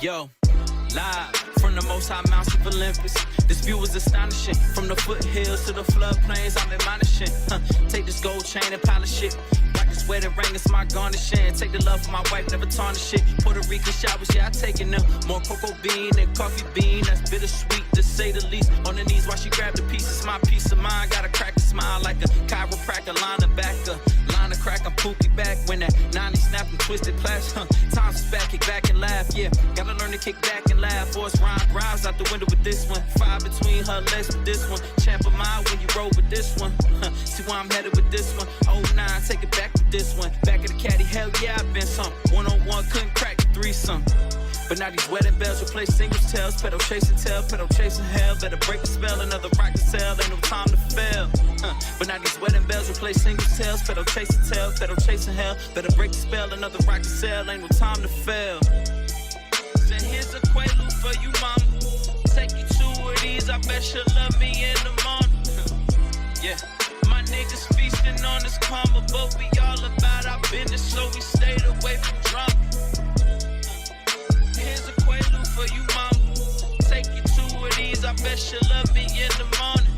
Yo, live from the most high mountains of Olympus. This view is astonishing. From the foothills to the floodplains, I'm admonishing. Take this gold chain and polish it. Rock this wedding ring, it's my garnishing. Take the love for my wife, never tarnish it. Puerto Rican showers, yeah, I taking them. More cocoa bean than coffee bean. That's bittersweet to say the least. On the knees while she grab the piece, it's my peace of mind. Got a crack a smile like a chiropractor, linebacker. Line of crack, I'm pookie back. When that 90 snap and twisted plaits. Times is back, kick back and laugh, yeah. Gotta learn to kick back and laugh. Force rhyme rhymes out the window with this one. Fire between her legs with this one. Champ of mine when you roll with this one. See where I'm headed with this one. Oh, 9, take it back with this one. Back of the caddy, hell yeah, I've been some. One-on-one, couldn't crack the threesome. But now these wedding bells replace singles tails. Pedal chasing tail, pedal chasing hell. Better break the spell, another rock to sell. Ain't no time to fail. But now these wedding bells replace singles tails. Pedal chasing tail, pedal chasing hell. Better break the spell, another rock to sell. Ain't no time to fail. So here's a quaalude for you, mama. Take you two of these, I bet she'll love me in the morning. Yeah. My niggas feasting on this karma, but we all about our business, so we stayed away from drama. Here's a quaalude for you, mama. Take you two of these, I bet she'll love me in the morning.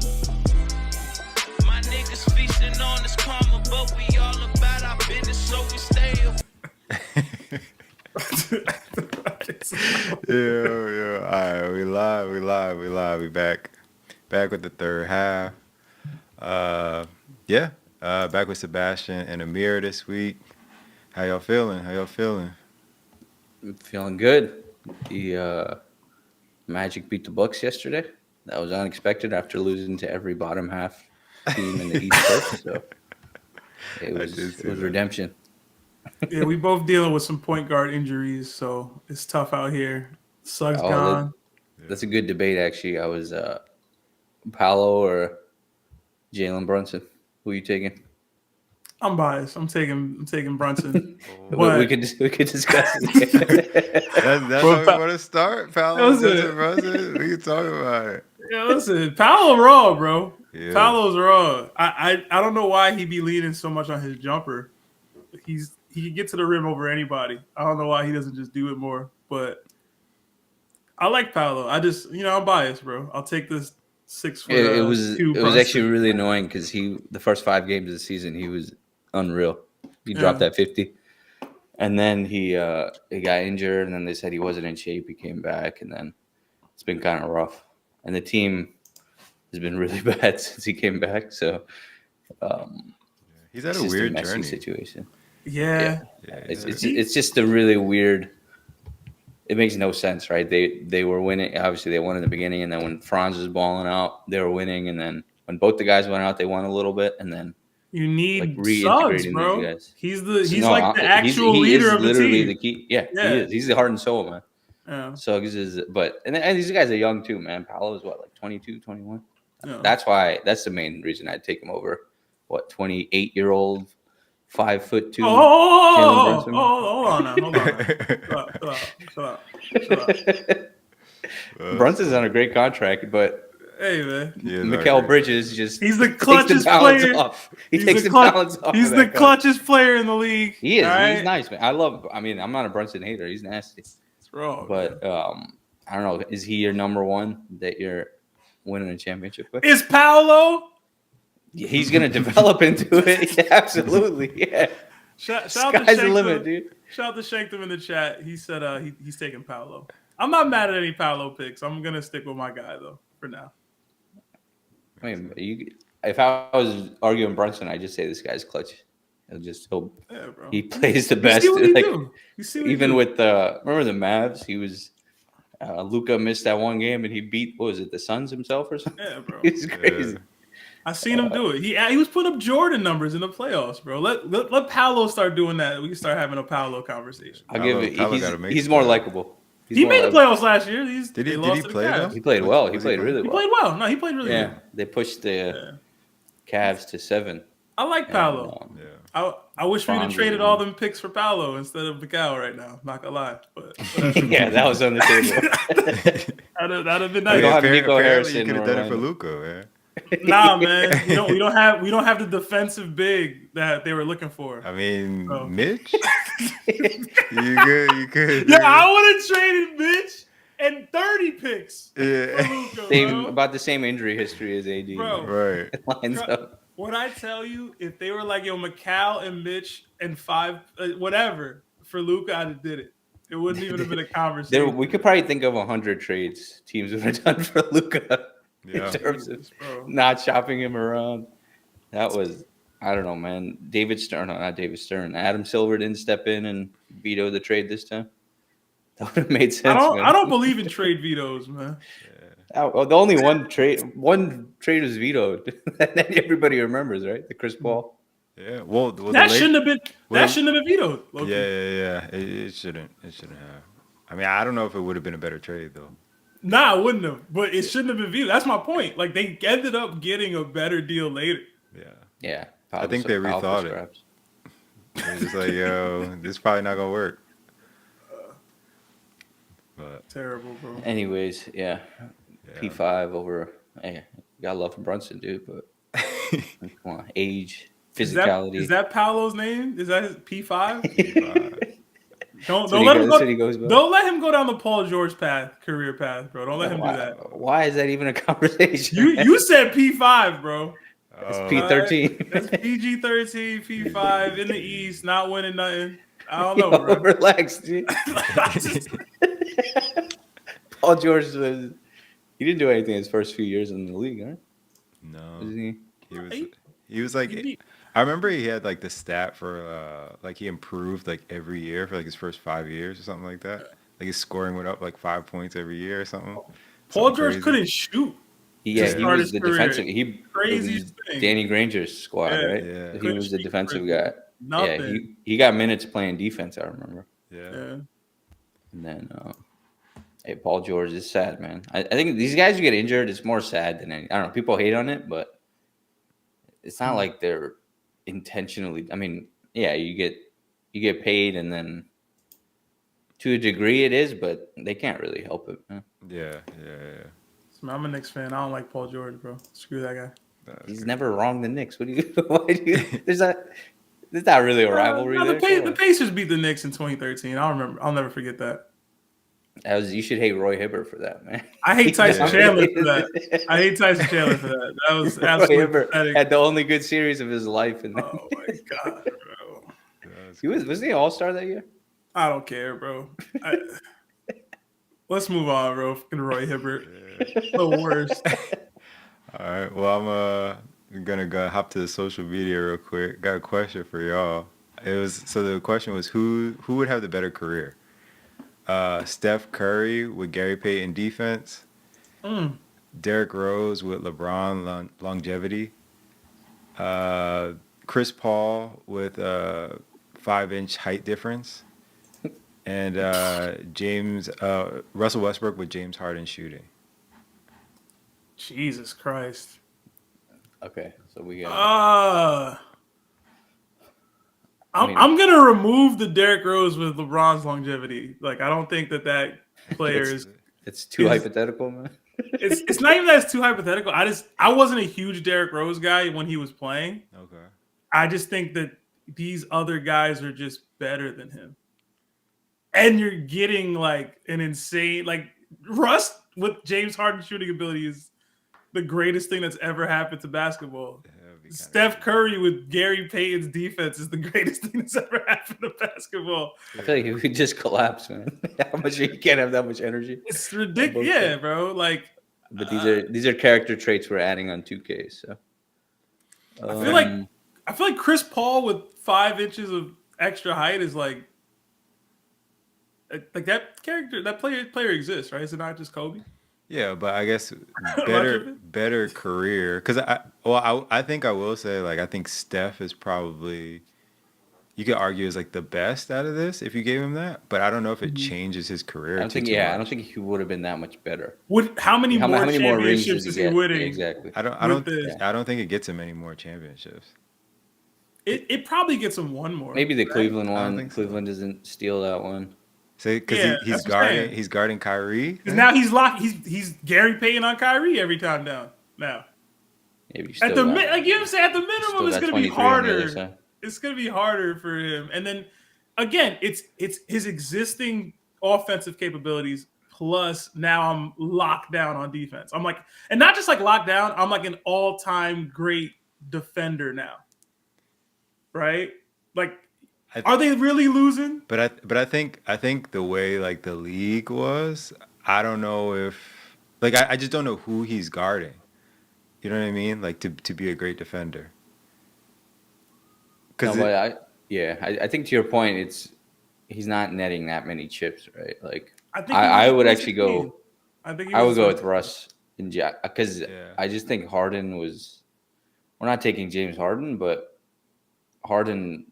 My niggas feasting on this karma, but we all about our business, so we stay away. Yeah. All right, we live. We back with the third half. Back with Sebastian and Amir this week. How y'all feeling? I'm feeling good. The Magic beat the Bucks yesterday. That was unexpected after losing to every bottom half team in the East Coast. So it was redemption. Yeah, we both dealing with some point guard injuries, so it's tough out here. Suggs gone. That's a good debate, actually. I was Paolo or Jalen Brunson. Who are you taking? I'm biased. I'm taking Brunson. we could discuss it. That's how we want to start, Paolo. Brunson. We can talk about it. Yeah, listen, Paolo raw, bro. Yeah. Paolo's raw. I don't know why he be leaning so much on his jumper. He can get to the rim over anybody. I don't know why he doesn't just do it more, but I like Paolo. I'm biased, bro. I'll take this 6 foot. It was actually really annoying because the first 5 games of the season, he was unreal. He dropped that 50, and then he got injured, and then they said he wasn't in shape. He came back, and then it's been kind of rough. And the team has been really bad since he came back. So he's had a weird journey situation. Yeah. It's just a really weird. It makes no sense, right? They were winning. Obviously, they won in the beginning, and then when Franz was balling out, they were winning, and then when both the guys went out, they won a little bit, and then you need reintegrating Suggs, bro. these guys. He's the actual leader of the team. Literally the key. Yeah, he is. He's the heart and soul, man. Yeah. Suggs is, and these guys are young too, man. Paolo is what, like 22, 21? Yeah. That's the main reason I'd take him over. 28-year-old. 5'2". Hold on now. Shut up. Brunson's on a great contract, but hey man, Mikal Bridges he's the clutchest player. He takes the balance off. He's the clutchest player in the league. He is. Right? He's nice, man. I'm not a Brunson hater. He's nasty. It's wrong. But I don't know. Is he your number one that you're winning a championship with? Is Paolo? He's gonna develop into it. Yeah, absolutely. Yeah. Sky's the limit, dude. Shout out to Shankton in the chat. He said he's taking Paolo. I'm not mad at any Paolo picks. I'm gonna stick with my guy though for now. I mean, if I was arguing Brunson, I'd just say this guy's clutch. He plays the best. Even with remember the Mavs? He was Luka missed that one game and he beat the Suns himself or something. Yeah, bro. He's crazy. I seen him do it. He was putting up Jordan numbers in the playoffs, bro. Let Paolo start doing that. We can start having a Paolo conversation. I'll give it. He's more likable. He made the playoffs last year. Did he play though? He played well. He played really well. He played well. No, he played really well. Yeah, they pushed the Cavs to 7. I like Paolo. I wish we had traded all them picks for Paolo instead of Mikal right now. Not gonna lie, but yeah, that was on the table. that'd have been nice. Nico Harrison. You could have done it for Luka, man. Nah, man, we don't have the defensive big that they were looking for. I mean, So. Mitch, you good. Yeah, I would have traded Mitch and 30 picks Yeah. for Luka, Same bro. about the same injury history as AD. Bro. Right. It lines up. When I tell you, if they were like, yo, McCall and Mitch and 5, whatever, for Luka, I'd have did it. It wouldn't even have been a conversation. We could probably think of 100 trades teams would have done for Luka Yeah. in terms of Jesus, bro. not shopping him around. That was, I don't know, man. Not David Stern. Adam Silver didn't step in and veto the trade this time. That would have made sense. I don't believe in trade vetoes, man. The only one trade was vetoed, and then everybody remembers, right? The Chris Paul. Yeah. Well, That shouldn't have been vetoed. Loki. Yeah. It shouldn't have. I mean, I don't know if it would have been a better trade though. Nah, it wouldn't have. But it shouldn't have been vetoed. That's my point. Like they ended up getting a better deal later. Yeah. I think they rethought it. They're just like, yo, this is probably not gonna work. But Terrible, bro. Anyways, yeah. P5 over. Hey, gotta love Brunson, dude. But come on, age, physicality. Is that Paolo's name? Is that his P5? Don't what let he him goes- that's what he goes by. Don't let him go down the Paul George career path, bro. Don't let him do that. Why is that even a conversation? You said P5, bro. It's P13. That's PG-13, P5 in the East, not winning nothing. I don't know, bro. Relax, dude. Paul George he didn't do anything his first few years in the league, right? no, Wasn't he was like. I remember he had like the stat for like he improved like every year for like his first 5 years or something like that. Like his scoring went up like 5 points every year or something. Paul George couldn't shoot. Yeah, to he start was his the career. defensive. Crazy It was thing. Danny Granger's squad, Yeah. right? Yeah. He Couldn't was the shoot defensive for guy. Nothing. Yeah, he got minutes playing defense. I remember. Yeah. Yeah. And then, hey, Paul George is sad, man. I think these guys who get injured, it's more sad than any. I don't know. People hate on it, but it's not like they're intentionally. I mean, yeah, you get paid, and then to a degree it is, but they can't really help it, man. Yeah. I'm a Knicks fan. I don't like Paul George, bro. Screw that guy. He's never wronged the Knicks. Why do you? There's not really a rivalry No, there. the Pacers beat the Knicks in 2013. I'll never forget that. You should hate Roy Hibbert for that, man. I hate Tyson Yeah. Chandler for that. I hate Tyson Chandler for that. That was Roy absolutely Hibbert pathetic. had the only good series of his life, and Oh my god, bro. wasn't he All Star that year? I don't care, bro. Let's move on, bro. Fucking Roy Hibbert, the worst. All right. Well, I'm gonna go hop to the social media real quick. Got a question for y'all. The question was who would have the better career? Steph Curry with Gary Payton defense. Derrick Rose with LeBron longevity. Chris Paul with 5-inch height difference. And Russell Westbrook with James Harden shooting. Jesus Christ. Okay, so we got. I'm gonna remove the Derrick Rose with LeBron's longevity. Like I don't think that player is. It's too hypothetical, man. It's not even that it's too hypothetical. I wasn't a huge Derrick Rose guy when he was playing. Okay. I just think that these other guys are just better than him. And you're getting like an insane Russ with James Harden shooting ability is the greatest thing that's ever happened to basketball. Steph Curry with Gary Payton's defense is the greatest thing that's ever happened to basketball. I feel like if we just collapse, man. How much you can't have that much energy. It's ridiculous, yeah, bro. Like, but these are character traits we're adding on 2K. So I feel like Chris Paul with 5 inches of extra height is like that character, that player exists, right? Is it not just Kobe? Yeah, but I guess better career because I think I will say I think Steph is probably you could argue is the best out of this if you gave him that, but I don't know if it changes his career. I don't think he would have been that much better. How many more rings championships does is he he get? winning? Yeah, exactly. I don't think it gets him any more championships. It probably gets him one more. Maybe the Cleveland I don't one. think so. Cleveland doesn't steal that one. Say because he's guarding Kyrie. Because now he's Gary Payton on Kyrie every time down. Now, maybe you At still the got, like you know what I'm saying, at the still minimum, it's got gonna be 23 on the other harder. side. It's gonna be harder for him. And then again, it's his existing offensive capabilities plus now I'm locked down on defense. I'm like, and not just like locked down, I'm like an all-time great defender now. Right? Like, I, are they really losing? but I think the way like the league was, I don't know if like I just don't know who he's guarding. You know what I mean? Like to be a great defender. No, Cause but I think to your point, he's not netting that many chips, right? Like I think he I was in would actually 2016. go, I think he I was would in go with 2016. Russ and Jack because yeah, I just think Harden was. We're not taking James Harden, but Harden,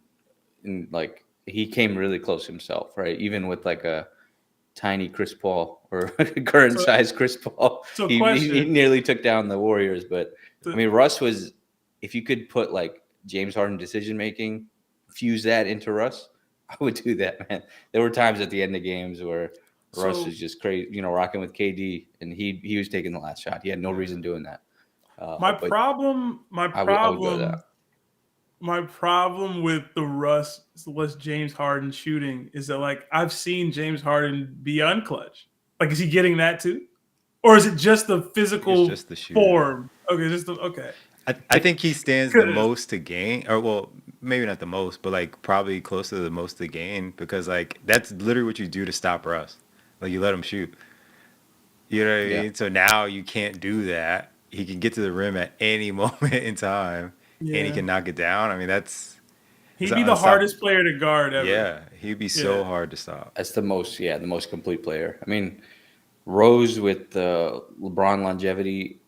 like he came really close himself, right? Even with like a tiny Chris Paul or current So size Chris Paul, so he question. nearly took down the Warriors. But I So, mean, Russ was. If you could put like James Harden decision making, fuse that into Russ, I would do that, man. There were times at the end of games where Russ so was just crazy, rocking with KD, and he was taking the last shot. He had no yeah. reason doing that. my But problem, my I would go to that. problem my problem with the Russ was James Harden shooting is that like I've seen James Harden be unclutch. Like, is he getting that too, or is it just the I think it's physical just the shooting. form? Okay, just the okay. I think he stands the 'Cause- most to gain, or well, maybe not the most, but like probably close to the most to gain because like that's literally what you do to stop Russ. Like you let him shoot. You know what I Yeah. mean? So now you can't do that. He can get to the rim at any moment in time, and he Yeah, can knock it down. I mean, that's he'd an be the unstoppable. hardest player to guard ever. Yeah, he'd be so Yeah, hard to stop. That's the most complete player. I mean, Rose with LeBron longevity,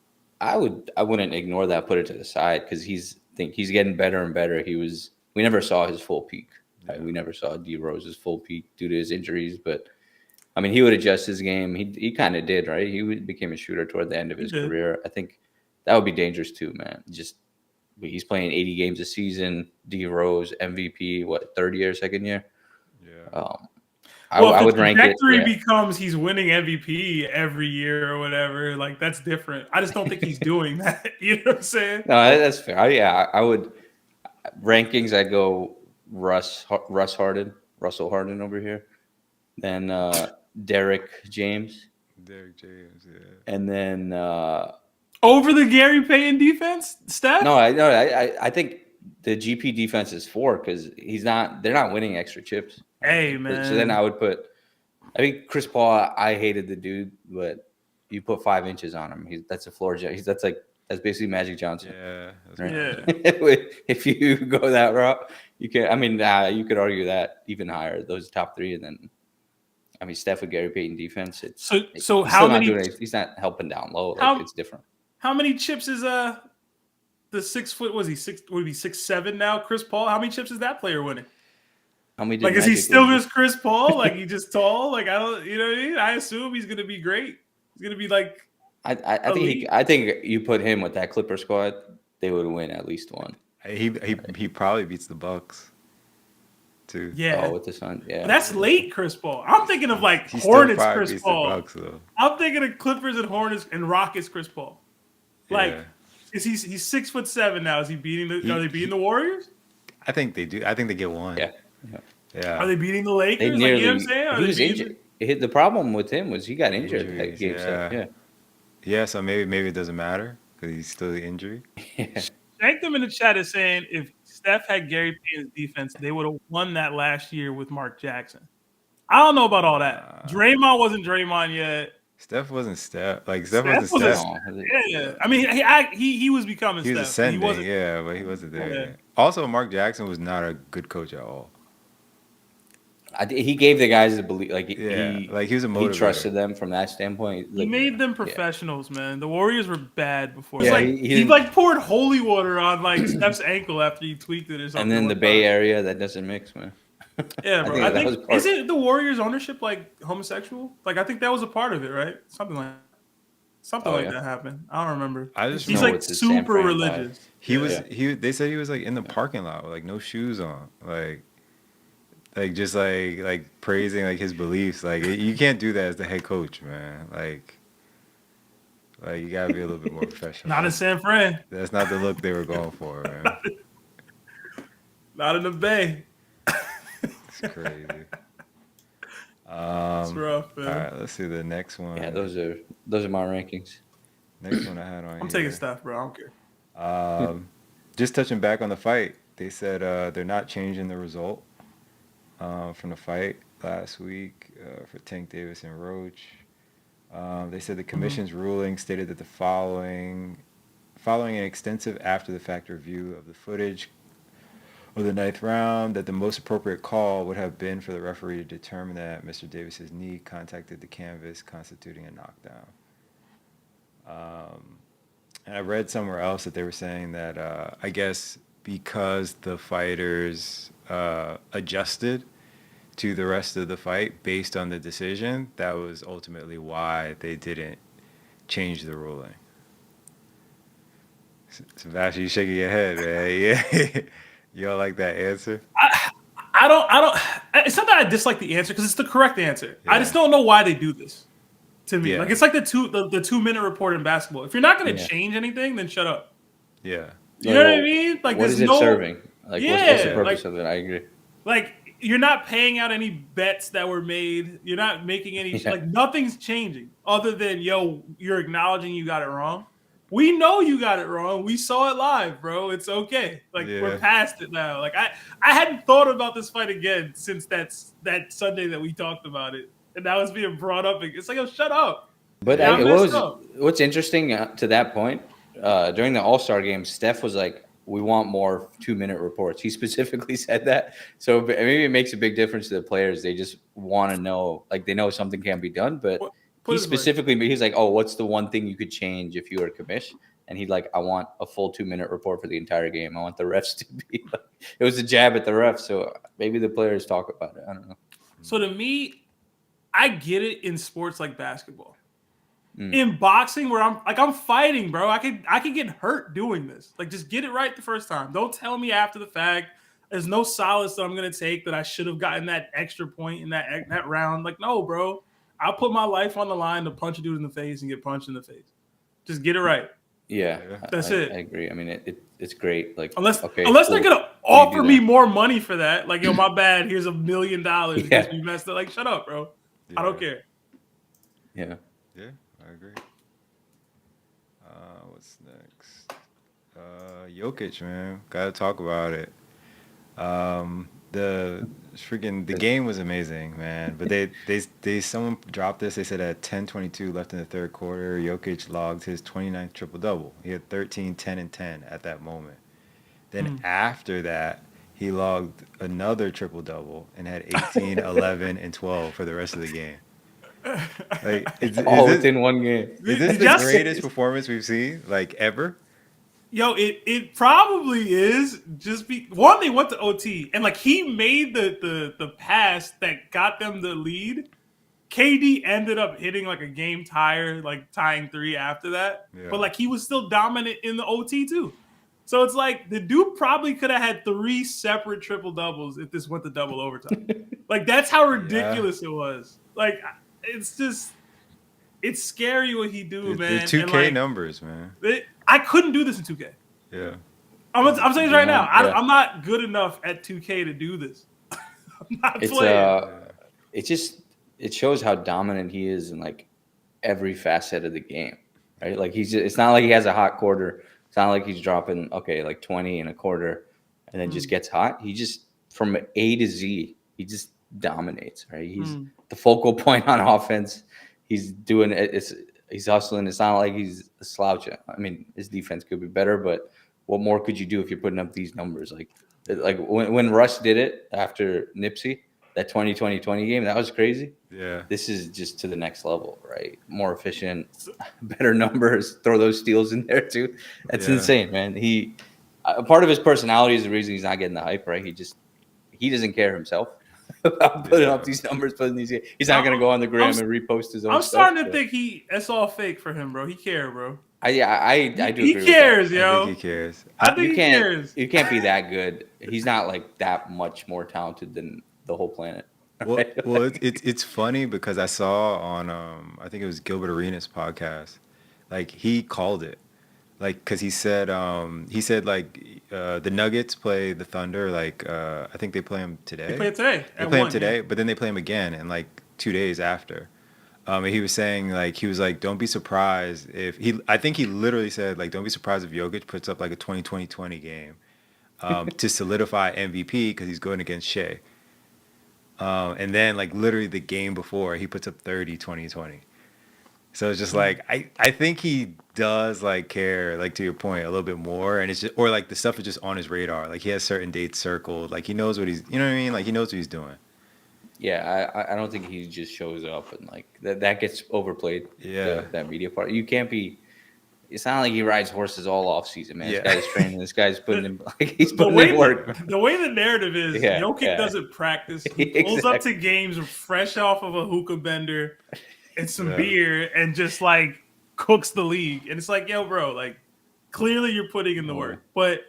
I wouldn't ignore that, put it to the side because he's getting better and better. We never saw his full peak. Right? Yeah, We never saw D Rose's full peak due to his injuries, but I mean, he would adjust his game. He kind of did, right? Became a shooter toward the end of he his did. career. I think that would be dangerous too, man. Just he's playing 80 games a season. D Rose MVP, what, third year, second year? yeah. Um, Well, if I the would rank it. trajectory Yeah. becomes he's winning MVP every year or whatever, like that's different. I just don't think he's doing that. You know what I'm saying? No, that's fair. I would rankings. I'd go Russell Harden over here, then Derek James, Derek James. Yeah. and then Over the Gary Payton defense, Steph? I think the GP defense is 4 because they're not winning extra chips. Hey, So then man. I would put. I think Chris Paul. I hated the dude, but you put 5 inches on him. That's a floor. That's basically Magic Johnson. Yeah. That's Right. Yeah. If you go that route, you can. I mean, you could argue that even higher. Those top 3, and then, I mean, Steph with Gary Payton defense. So He's how still not many doing it. He's not helping down low. Like how it's different. how many chips is the 6 foot, was he six, would he be 6'7" now, Chris Paul? How many chips is that player winning? How many? Like, Did is he Magic still win? just Chris Paul? Like, he just tall? Like, I don't, you know what I mean? I assume he's gonna be great. He's gonna be like elite. I think you put him with that Clipper squad, they would win at least one. He probably beats the Bucks too. Yeah. Oh, with the Sun, yeah. But that's late Chris Paul. I'm thinking of like He still Hornets probably Chris beats Paul. the Bucks though. I'm thinking of Clippers and Hornets and Rockets Chris Paul. Like, Yeah. is he's 6'7" now? Is he beating He- are they beating the Warriors? I think they do. I think they get one. Yeah. Yeah. Are they beating the They Lakers? Like, nearly. you know what I'm saying? Are He they was beating injured. The problem with him was he got injured that Injuries, game. yeah. Yeah. Yeah. So maybe it doesn't matter because he's still the injury. Shank in the chat is saying if Steph had Gary Payton's defense, they would have won that last year with Mark Jackson. I don't know about all that. Draymond wasn't Draymond yet. Steph wasn't Steph. Like Steph Steph wasn't was Steph. Yeah. I mean, he was becoming He was Steph. He ascending, wasn't. yeah, but he wasn't there. Yeah. Yet. Also, Mark Jackson was not a good coach at all. He gave the guys the belief. Like Yeah, he, like he was a he motivator. trusted them from that standpoint. He Like, made them yeah. professionals, man. The Warriors were bad before. Yeah, It's like he he didn't- like poured holy water on like Steph's ankle after he tweaked it or something. And then the one Bay time. Area that doesn't mix, man. Yeah, bro. think I that was think part- isn't the Warriors ownership like homosexual? Like, I think that was a part of it, right? Something like Oh, like yeah. that happened. I don't remember. I just He's know like it's the San super Fran vibe. religious. He was Yeah. he. They said he was like in the parking lot with like no shoes on, like just like praising like his beliefs. Like you can't do that as the head coach, man. Like Like, you gotta be a little bit more professional. Not in San Fran. That's not the look they were going for, man. Not in the Bay. It's crazy. It's rough, man. All right, let's see the next one. Yeah, those are my rankings. Next one I had on I'm here. taking stuff, bro. I don't care. Just touching back on the fight, they said they're not changing the result from the fight last week for Tank Davis and Roach. They said the commission's ruling stated that the following an extensive after-the-fact review of the footage of the 9th round, that the most appropriate call would have been for the referee to determine that Mr. Davis's knee contacted the canvas, constituting a knockdown. And I read somewhere else that they were saying that I guess because the fighters adjusted to the rest of the fight based on the decision, that was ultimately why they didn't change the ruling. Sebastian, you shaking your head, man. Yeah. You don't like that answer? I don't. It's not that I dislike the answer because it's the correct answer. Yeah. I just don't know why they do this to me. Yeah. Like it's like the 2-minute report in basketball. If you're not going to Yeah. change anything, then shut up. Yeah. You know what I mean? Like what there's is it no serving? Like, what's the Yeah, purpose like- of it? I agree. like you're not paying out any bets that were made. You're not making any Yeah. like nothing's changing other than you're acknowledging you got it wrong. We know you got it wrong. We saw it live, bro. It's okay. Like Yeah. we're past it now. Like I hadn't thought about this fight again since that Sunday that we talked about it, and that was being brought up. It's like, oh, shut up. But Yeah, I messed up. what's interesting to that point, during the All-Star game, Steph was like, we want more 2-minute reports. He specifically said that. So maybe it makes a big difference to the players. They just want to know, like they know something can be done, but Put he it this way. specifically, he's like, oh, what's the one thing you could change if you were commish? And he'd like, I want a full 2-minute report for the entire game. I want the refs to be like, it was a jab at the refs. So maybe the players talk about it. I don't know. So to me, I get it in sports like basketball. Mm. In boxing, where I'm fighting, bro. I could get hurt doing this. Like, just get it right the first time. Don't tell me after the fact. There's no solace that I'm gonna take that I should have gotten that extra point in that round. Like, no, bro. I'll put my life on the line to punch a dude in the face and get punched in the face. Just get it right. Yeah, That's I it. I agree. I mean, it's great. Like, Unless okay, they're cool. gonna do offer me that. more money for that. Like, yo, my bad. Here's $1 million because Yeah. we messed up. Like, shut up, bro. I don't care. Yeah. Yeah, I agree. What's next? Jokic, man. Gotta talk about it. The game was amazing, man. But they someone dropped this. They said at 10:22 left in the third quarter, Jokic logged his 29th triple-double. He had 13, 10, and 10 at that moment. Then after that, he logged another triple-double and had 18, 11, and 12 for the rest of the game. Like, All within one game. is this the Just- greatest performance we've seen, like, ever? Yo, it probably is. Just one, they went to OT, and like he made the pass that got them the lead. KD ended up hitting like a game tire, like tying 3 after that. Yeah. But like he was still dominant in the OT too. So it's like the dude probably could have had 3 separate triple doubles if this went to double overtime. Like that's how ridiculous it was. Like it's scary what he do, man. The 2K And, like, numbers, man. I couldn't do this in 2K. Yeah. I'm saying this right now. Yeah. I'm not good enough at 2K to do this. I'm not It's playing. it shows how dominant he is in like every facet of the game, right? Like it's not like he has a hot quarter. It's not like he's dropping like 20 in a quarter and then just gets hot. He just from A to Z, he just dominates, right? He's the focal point on offense. He's doing it. He's hustling. It's not like he's a slouch. I mean, his defense could be better, but what more could you do if you're putting up these numbers? Like when Russ did it after Nipsey, that 2020 game, that was crazy. Yeah. This is just to the next level, right? More efficient, better numbers. Throw those steals in there too. That's Yeah. insane, man. He part of his personality is the reason he's not getting the hype, right? He doesn't care himself about putting up these numbers, he's not going to go on the gram and repost his own I'm stuff. starting to think it's all fake for him, bro. He cares, bro. I do He agree cares, with I yo. think he cares. I that. think You he can't cares. you can't be that good. He's not like that much more talented than the whole planet. Well, it's funny because I saw on I think it was Gilbert Arenas' podcast. like he called it. Like, because he said like the Nuggets play the Thunder. Like, I think they play them They today. play it today They at play them 1. today, Yeah. but then they play them again in like 2 days after. And he was saying like he was like, don't be surprised if he. I think he literally said like, don't be surprised if Jokic puts up like a 20-20-20 game to solidify MVP because he's going against Shea. And then like literally the game before he puts up 30-20-20. So it's just like I think he does like care, like to your point, a little bit more, and it's just, or like the stuff is just on his radar. Like he has certain dates circled, like he knows what he's, you know what I mean? Like he knows what he's doing. Yeah, I don't think he just shows up and like that gets overplayed. Yeah. That media part. You can't be. It's not like he rides horses all off season, man. Yeah. This guy's training. This guy's putting in like he's The putting way in work. the way the narrative is, Yeah, Jokic yeah. doesn't practice. He pulls up to Exactly. games fresh off of a hookah bender and some Yeah. beer and just like cooks the league. And it's like, yo, bro, like clearly you're putting in the work. But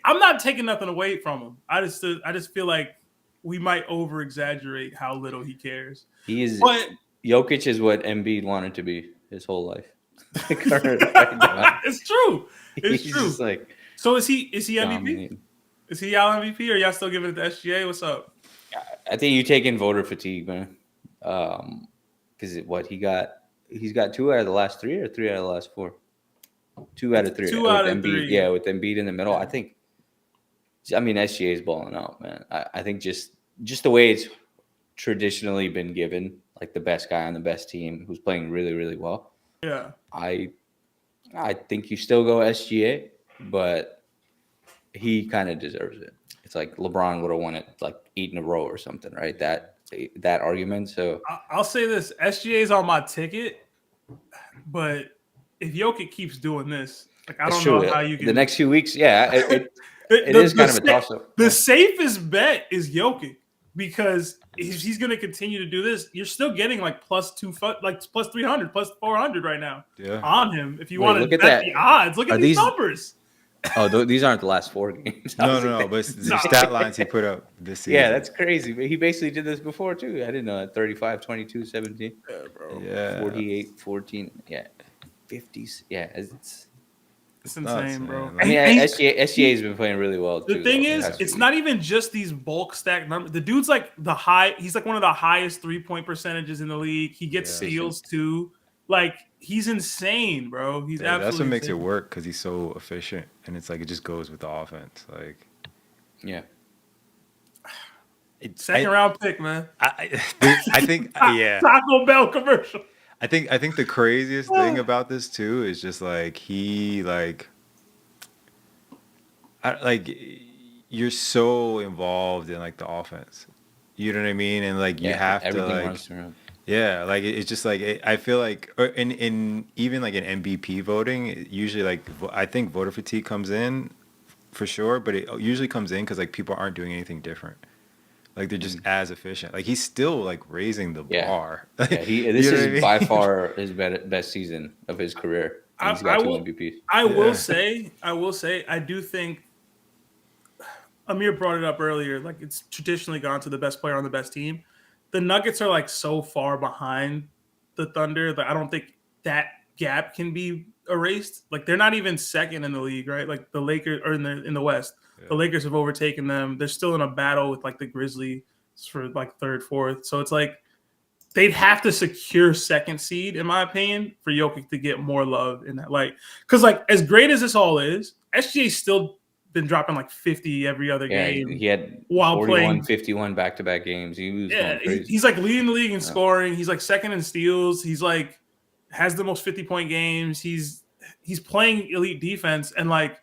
I'm not taking nothing away from him. I just feel like we might over exaggerate how little he cares. He is. But Jokic is what Embiid wanted to be his whole life. Right now. it's true. It's He's true. just like So is he MVP? dominating. Is he y'all MVP or y'all still giving it to SGA? What's up? I think you take in voter fatigue, man. Because what he's got 2 out of the last 3 or 3 out of the last 4. 2 out of 3. Two with out of Embiid, 3. Yeah, with Embiid in the middle. I think. I mean, SGA is balling out, man. I think just the way it's traditionally been given, like the best guy on the best team who's playing really, really well. Yeah. I think you still go SGA, but he kind of deserves it. It's like LeBron would have won it like 8 in a row or something, right? That argument. So I'll say this: SGA is on my ticket, but if Jokic keeps doing this, like I don't know how you can. The next few weeks, yeah, it is kind of a toss-up. The safest bet is Jokic because if he's going to continue to do this, you're still getting like plus 300, plus 400 right now on him. If you want to bet the odds, look at these numbers. Oh, these aren't the last 4 games. No, but it's the stat lines he put up this season. Yeah, that's crazy. But he basically did this before too. I didn't know that. 35, 22, 17. Yeah, bro. Yeah. 48, 14. Yeah. 50s. Yeah, it's insane, bro. I mean, SGA has been playing really well too. The thing is, it's not even just these bulk stack numbers. The dude's like he's like one of the highest 3-point percentages in the league. He gets steals too. Like he's insane, bro. He's absolutely that's what makes insane. it work because he's so efficient, and it's like it just goes with the offense. Like, yeah. Second round pick, man. I think Taco Bell commercial. I think the craziest thing about this too is just like he you're so involved in like the offense. You know what I mean? And like you have to like runs around. Yeah, like it's just like I feel like in even like in MVP voting, usually like I think voter fatigue comes in for sure, but it usually comes in because like people aren't doing anything different. Like they're just as efficient. Like he's still like raising the bar. Yeah, this is by far his best season of his career. He's got 2 MVPs. I will say, I do think Amir brought it up earlier. Like it's traditionally gone to the best player on the best team. The Nuggets are like so far behind the Thunder that I don't think that gap can be erased. Like they're not even second in the league, right? Like the Lakers are in the West. Yeah. The Lakers have overtaken them. They're still in a battle with like the Grizzlies for like 3rd, 4th. So it's like they'd have to secure 2nd seed, in my opinion, for Jokic to get more love in that. Like, because like as great as this all is, SGA's still been dropping like 50 every other game. He had 51 back-to-back games. He was going crazy. He's like leading the league in scoring. He's like 2nd in steals. He's like has the most 50-point games. He's playing elite defense, and like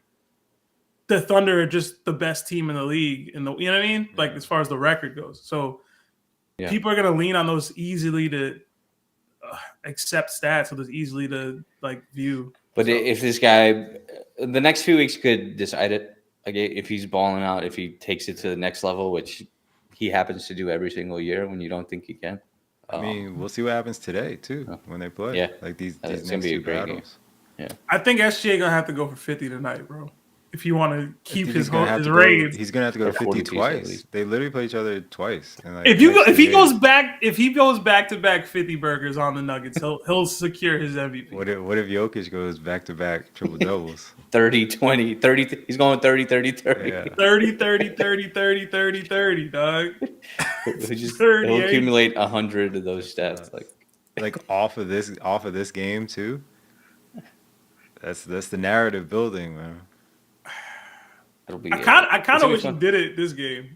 the Thunder are just the best team in the league. You know what I mean? Like as far as the record goes. So people are gonna lean on those easily to accept stats, or those easily to like view. But if this guy, the next few weeks could decide it. Like if he's balling out, if he takes it to the next level, which he happens to do every single year when you don't think he can. I mean, we'll see what happens today too when they play. Yeah, like these it's next gonna be a 2 great battles. game. Yeah, I think SGA gonna have to go for 50 tonight, bro. if you want to I keep think his reigns. he's gonna have to go to Like 50 40 piece at twice. least. They literally play each other twice. In like If the you go, next if 2 he goes days. back to back 50 burgers on the Nuggets, he'll secure his MVP. What if Jokic goes back to back triple doubles? 30, 20, 30. He's going 30, 30, 30. Yeah. 30, 30, 30, 30, 30, 30, dog. He'll accumulate 100 of those stats. Like off of this game too. That's the narrative building, man. It'll be. I It's kind gonna of be wish he fun. did it this game.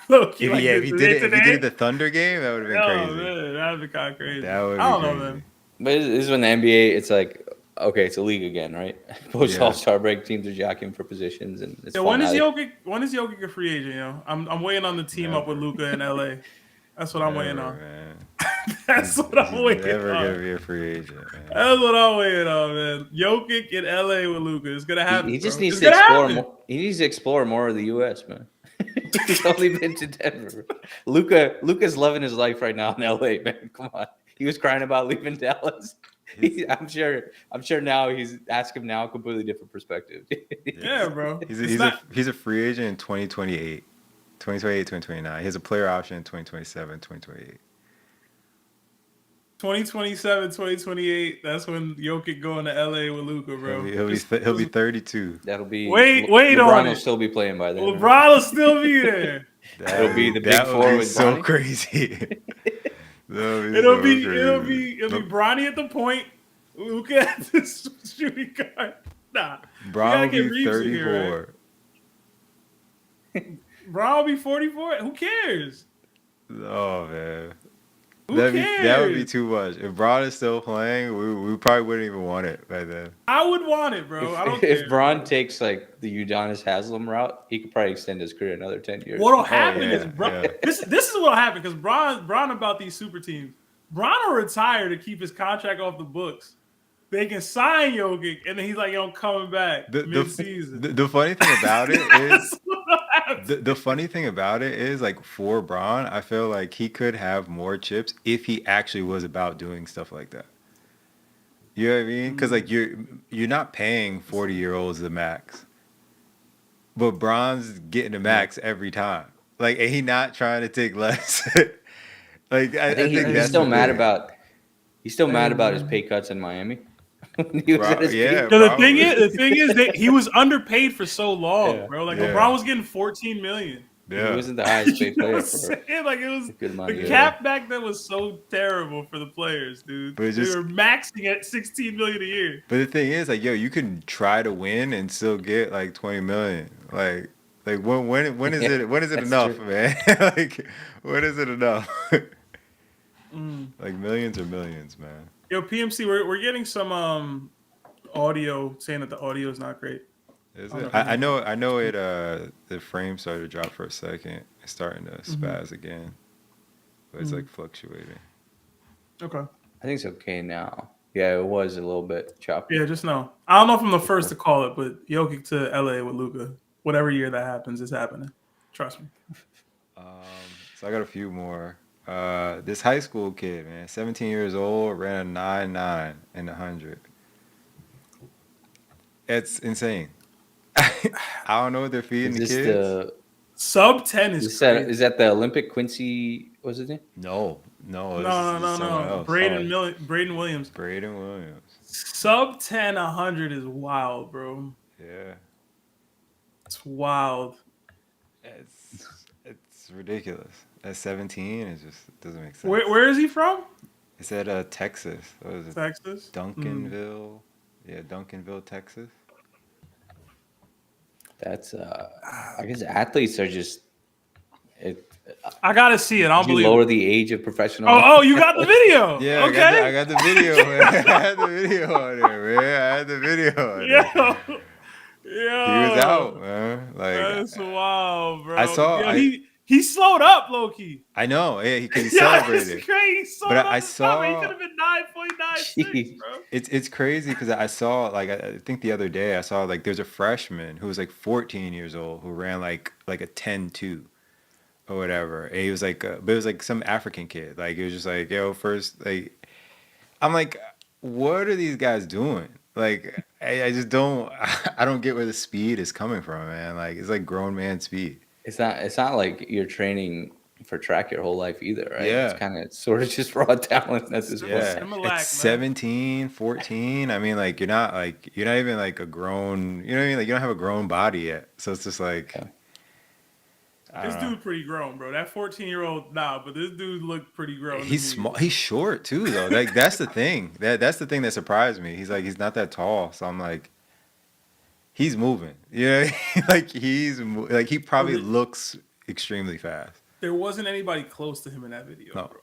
Look, If he did it the Thunder game, that would have been oh, crazy. man, that'd be kind of crazy. That would be I don't crazy. know, man. But this is when the NBA, it's like, okay, it's a league again, right? Post All-Star break, teams are jockeying for positions, and it's Yeah, fun. when is Jokic a free agent? You know, I'm waiting on the team up with Luka in LA. That's what I'm waiting on. Man. That's what I'm waiting Never on. gonna be a free agent, man. That's what I'm waiting on, man. Jokic in LA with Luka. It's gonna happen. He just bro. needs It's to gonna explore happen. more. He needs to explore more of the U.S., man. He's only been to Denver. Luka's loving his life right now in L.A., man. Come on. He was crying about leaving Dallas. I'm sure now he's asking him now a completely different perspective. Yeah, bro. He's a free agent in 2028. 2028, 2029. He has a player option in 2027, 2028. 2027, 2028. That's when Jokic going to LA with Luka, bro. He'll be 32. That'll be Wait LeBron on will it. still be playing by then. LeBron will still be there. It'll be the big That four would be with so Bronny. crazy. It'll be Bronny at the point. Luka at the shooting guard. Nah, Bron will we gotta get be Reeves in here, 34. Bron will be 44. Who cares? Oh man. Who That would be cares? too much. If Bron is still playing, we probably wouldn't even want it by then. I would want it, bro. I don't If care. Bron takes like the Udonis Haslam route, he could probably extend his career another 10 years. What'll happen yeah, is Bron, yeah. this is what'll happen because Bron about these super teams. Bron will retire to keep his contract off the books. They can sign Jokic, and then he's like, "Yo, I'm coming back mid-season." The funny thing about it is That's what'll happen. the funny thing about it is like for Bron, I feel like he could have more chips if he actually was about doing stuff like that. You know what I mean? Because like you're not paying 40-year-olds the max, but Bron's getting the max every time. Like, and he not trying to take less. Like I think he's that's still the mad thing. about. He's still mad about his pay cuts in Miami. When he was at his Yeah, peak. No, the probably. thing is that he was underpaid for so long, Yeah. bro. Like Yeah. LeBron was getting $14 million. He Yeah. wasn't the highest You paid know player what I'm for saying? Like it was a good amount of the years. cap back then was so terrible for the players, dude. But it They just- were maxing at $16 million a year. But the thing is, like, yo, you can try to win and still get like 20 million. Like when is it That's enough, true. man? Like when is it enough? Like millions or millions, man. Yo, PMC, we're getting some audio saying that the audio is not great. Is I it? don't know. I know it. The frame started to drop for a second. It's starting to spaz again, but it's like fluctuating. Okay. I think it's okay now. Yeah, it was a little bit choppy. Yeah, just know. I don't know if I'm the first to call it, but Jokic to LA with Luka. Whatever year that happens, it's happening. Trust me. So I got a few more. This high school kid, man, 17 years old, ran a 9.9 in the 100. It's insane. I don't know what they're feeding Is the this kids. the? Sub 10 is crazy. Is that the Olympic Quincy? What's his name? No. No. Someone else. Braden Williams. Braden Williams. Sub 10 100 is wild, bro. Yeah. It's wild. It's ridiculous. At 17, it just doesn't make sense. Where is he from? It's at Texas. What is it? Texas. Duncanville. Yeah, Duncanville, Texas. That's I guess athletes are just. I gotta see it. I don't Do you believe lower it. the age of professional? Oh, you got the video. Yeah, Okay. I got the video, man. I had the video on there, man. I had the video on there. Yo. He was out, man. Like That's wild, bro. I saw- He slowed up, low key. I know, yeah, he Yeah, celebrated. it's crazy. He slowed But up I his stomach. He saw- could have been 9.96, Jeez. bro. It's crazy because I saw like I think the other day I saw like there's a freshman who was like 14 years old who ran like a 10.2 or whatever. And he was like, but it was like some African kid. Like it was just like, yo, first like, I'm like, what are these guys doing? Like I just don't. I don't get where the speed is coming from, man. Like it's like grown man speed. It's not like you're training for track your whole life either, right? It's Yeah. kind of sort of just raw talent at this point. Yeah, it's Similac, man. 17, 14. I mean, like you're not even like a grown, you know what I mean? Like you don't have a grown body yet. So it's just like Yeah. I This don't know. dude pretty grown, bro. That 14-year-old, nah, but this dude looked pretty grown to He's me. small. He's short too, though. Like that's the thing. That's the thing that surprised me. He's not that tall. So I'm like, he's moving. Yeah, like like he Bro, probably looks extremely fast. there wasn't anybody close to him in that video, No, bro.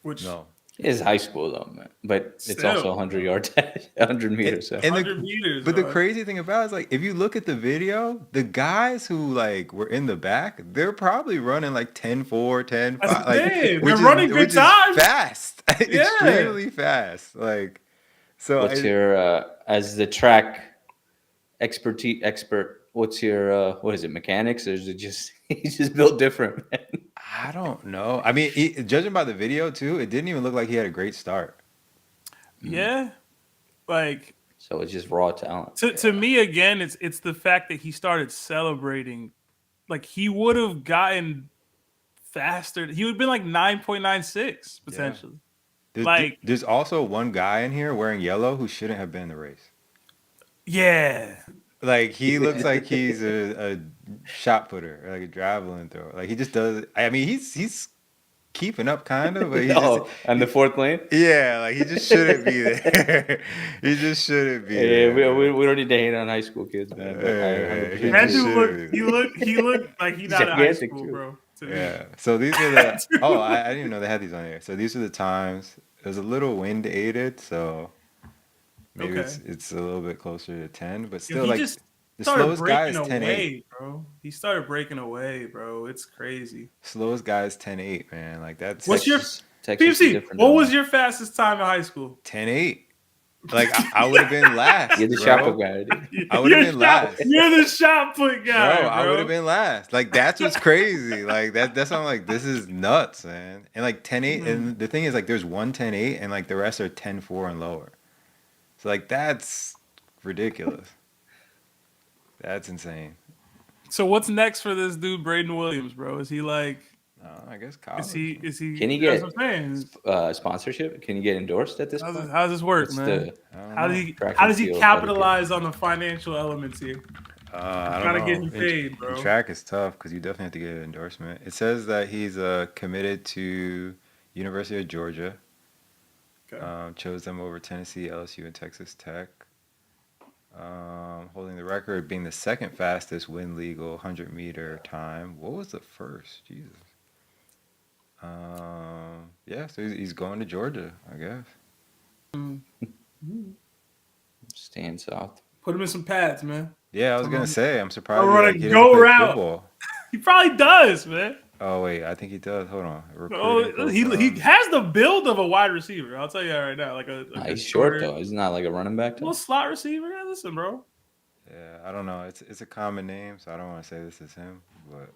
Which no. It is high school though, man. But it's also still, 100 yards, 100 meters. So And 100 meters, but the bro. crazy thing about it is like if you look at the video, the guys who like were in the back, they're probably running like 10-4, That's 10-5, the like thing. which They're running good is times. fast, Yeah. extremely fast. Like so, what's your as the track expert? What's your what is it? Mechanics, or is it just he's just built different, man? I don't know. I mean, judging by the video too, it didn't even look like he had a great start. Yeah. Like So it's just raw talent. to me again, it's the fact that he started celebrating. Like he would have gotten faster. He would have been like 9.96 potentially. Like There's also one guy in here wearing yellow who shouldn't have been in the race. yeah. Like he looks like he's a shot putter or like a javelin thrower. Like he just does. I mean, he's keeping up kind of, but he just Oh, and the fourth lane. yeah, like he just shouldn't be there. He just shouldn't be Yeah, there. we don't need to hate on high school kids, man. But I 100% He That just dude shouldn't looked be. he looked like he not in high Gigantic, school, too. bro. To me. Yeah. So these are the. Oh, I didn't even know they had these on here. So these are the times. It was a little wind aided, so maybe Okay. it's a little bit closer to 10, but Yo, still he like just the started slowest guy is breaking 10.8. away, bro. He started breaking away, bro. It's crazy. Slowest guy is 10.8, man. Like that's What's your Texas is PFC? different. What though, was man. your fastest time in high school? 10.8. Like I would have been last, You're the bro. shot put guy, dude. I would've been last. You're the shot put guy, Bro, bro. I would have been last. Like that's what's crazy. Like that's why I'm like, this is nuts, man. And like 10.8, and the thing is like there's one 10.8 and like the rest are 10.4 and lower. So like that's ridiculous. That's insane. So what's next for this dude, Braden Williams, bro? Is he like? I guess college. Is he? Can he that's get what I'm saying. sponsorship? Can you get endorsed at this point? How's this work, What's man? the How does he? track How and does he field capitalize on the financial elements here? I don't Gotta know. get him paid, bro. Track is tough because you definitely have to get an endorsement. It says that he's committed to University of Georgia. Okay. Chose them over Tennessee, LSU, and Texas Tech. Holding the record, being the second fastest wind legal 100-meter time. What was the first? Jesus. Yeah, so he's going to Georgia, I guess. Staying soft. Put him in some pads, man. Yeah, I was gonna say, I'm surprised run a he doesn't go play route. football. He probably does, man. Oh wait, I think he does. Hold on. Oh, Recruiting he profile. has the build of a wide receiver. I'll tell you that right now. Like a He's short though. He's not like a running back. little slot receiver. Yeah, listen, bro. Yeah, I don't know. It's a common name, so I don't want to say this is him, but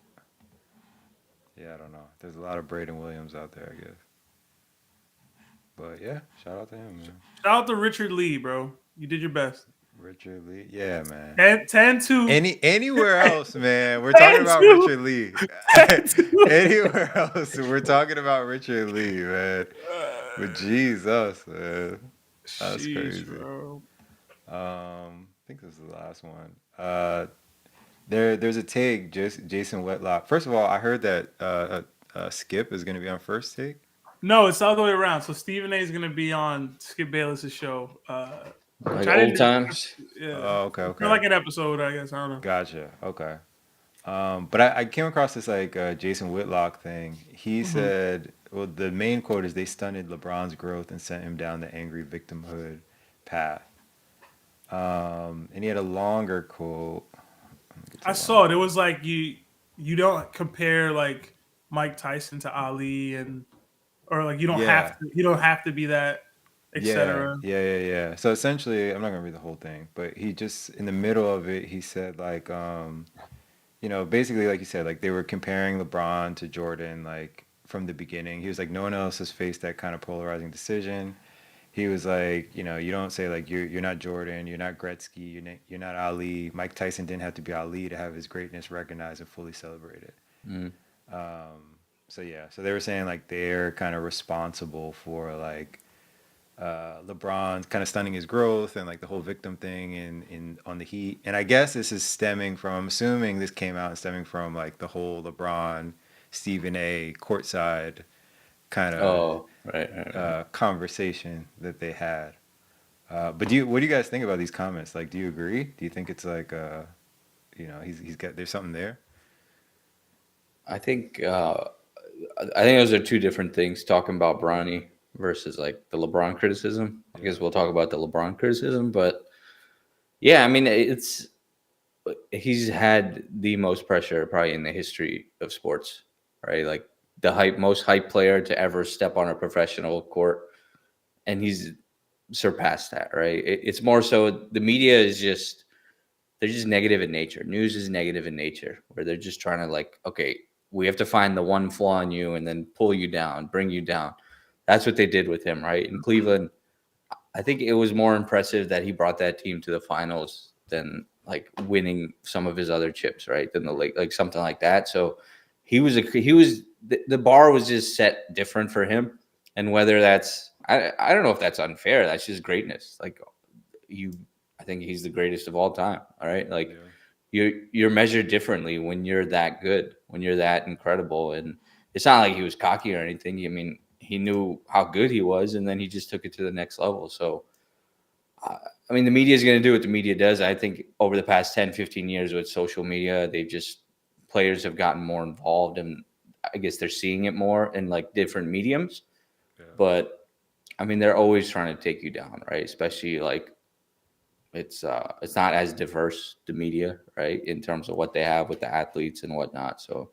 yeah, I don't know. There's a lot of Braden Williams out there, I guess. But yeah, shout out to him, man. Shout out to Richard Lee, bro. You did your best. Richard Lee, yeah, man. 10-2. Anywhere else, man. We're talking about 10-2. Richard Lee. Anywhere else, we're talking about Richard Lee, man. But Jesus, man, that's Sheesh, crazy. bro. I think this is the last one. There's a take, Jason Whitlock. First of all, I heard that Skip is going to be on First Take. No, it's the other way around. So Stephen A is gonna be on Skip Bayless's show. Like I didn't- old times. Yeah. Oh, okay. For like an episode, I guess. I don't know. Gotcha. Okay. But I came across this like Jason Whitlock thing. He said, well, the main quote is they stunted LeBron's growth and sent him down the angry victimhood path. And he had a longer quote. I saw it. It was like you don't compare like Mike Tyson to Ali or like you don't have to be that, etc. Yeah. So essentially, I'm not gonna read the whole thing, but he just in the middle of it, he said like, basically like you said, like they were comparing LeBron to Jordan, like from the beginning. He was like, no one else has faced that kind of polarizing decision. he was like, you know, you don't say like you're not Jordan, you're not Gretzky, you're not Ali. Mike Tyson didn't have to be Ali to have his greatness recognized and fully celebrated. Mm. So yeah, so they were saying like they're kind of responsible for like LeBron kind of stunning his growth and like the whole victim thing in on the Heat. And I guess this is stemming from, I'm assuming this came out stemming from like the whole LeBron, Stephen A. courtside kind of Oh, right. conversation that they had. But what do you guys think about these comments? Like, do you agree? Do you think it's like, you know, he's got there's something there? I think those are two different things. Talking about Bronny versus like the LeBron criticism. I guess we'll talk about the LeBron criticism, but yeah, I mean he's had the most pressure probably in the history of sports, right? Like the most hype player to ever step on a professional court, and he's surpassed that, right? It's more so the media is just they're just negative in nature. News is negative in nature, where they're just trying to like, okay, we have to find the one flaw in you and then pull you down, bring you down. That's what they did with him, right? In Cleveland, I think it was more impressive that he brought that team to the finals than like winning some of his other chips, right? Than the like something like that. So the bar was just set different for him, and whether that's I don't know if that's unfair. That's just greatness. Like I think he's the greatest of all time. All right, like you're measured differently when you're that good, when you're that incredible, and it's not like he was cocky or anything. I mean, he knew how good he was, and then he just took it to the next level. So, I mean, the media is going to do what the media does. I think over the past 10, 15 years with social media, players have gotten more involved, and I guess they're seeing it more in like different mediums. Yeah. But I mean, they're always trying to take you down, right? Especially like it's not as diverse, the media, right, in terms of what they have with the athletes and whatnot. So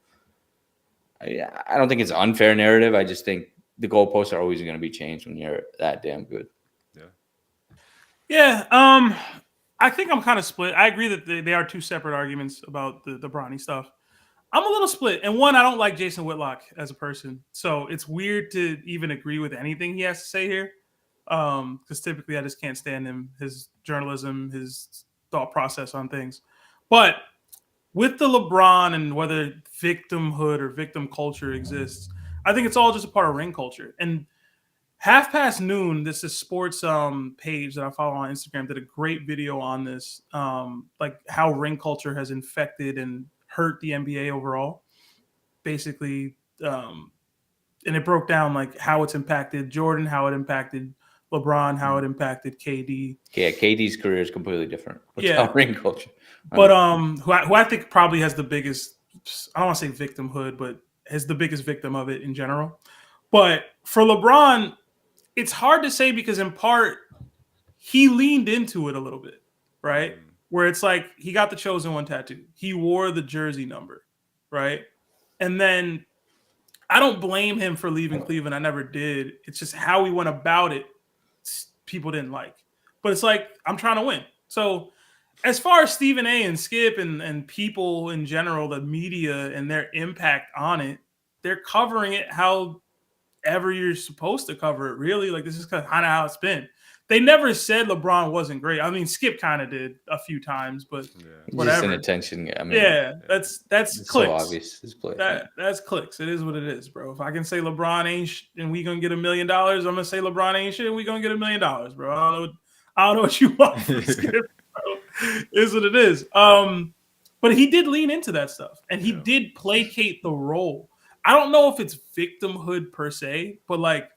I don't think it's an unfair narrative. I just think the goalposts are always going to be changed when you're that damn good. Yeah. Yeah. I think I'm kind of split. I agree that they are two separate arguments about the Bronny stuff. I'm a little split. And one, I don't like Jason Whitlock as a person. So it's weird to even agree with anything he has to say here. Because typically I just can't stand him, his journalism, his thought process on things. But with the LeBron and whether victimhood or victim culture exists, I think it's all just a part of ring culture. And Half Past Noon, this is sports page that I follow on Instagram, did a great video on this, like how ring culture has infected and hurt the NBA overall. Basically, and it broke down like how it's impacted Jordan, how it impacted LeBron, how it impacted KD. Yeah, KD's career is completely different Yeah. without ring culture. But who I think probably has the biggest, I don't want to say victimhood, but has the biggest victim of it in general. But for LeBron, it's hard to say because in part he leaned into it a little bit, right? Where it's like he got the chosen one tattoo. He wore the jersey number, right? And then I don't blame him for leaving Cleveland. I never did. It's just how he went about it. People didn't like. But it's like I'm trying to win. So as far as Stephen A. and Skip and people in general, the media and their impact on it, they're covering it however you're supposed to cover it, really. Like this is kind of how it's been. They never said LeBron wasn't great. I mean, Skip kind of did a few times, but whatever. Just an attention. I mean, that's it's clicks. so obvious. This play. That's clicks. It is what it is, bro. If I can say LeBron ain't and we gonna get $1 million, I'm gonna say LeBron ain't shit and we gonna get $1 million, bro. I don't know what you want from Skip, bro. It is what it is. But he did lean into that stuff and he did placate the role. I don't know if it's victimhood per se, but like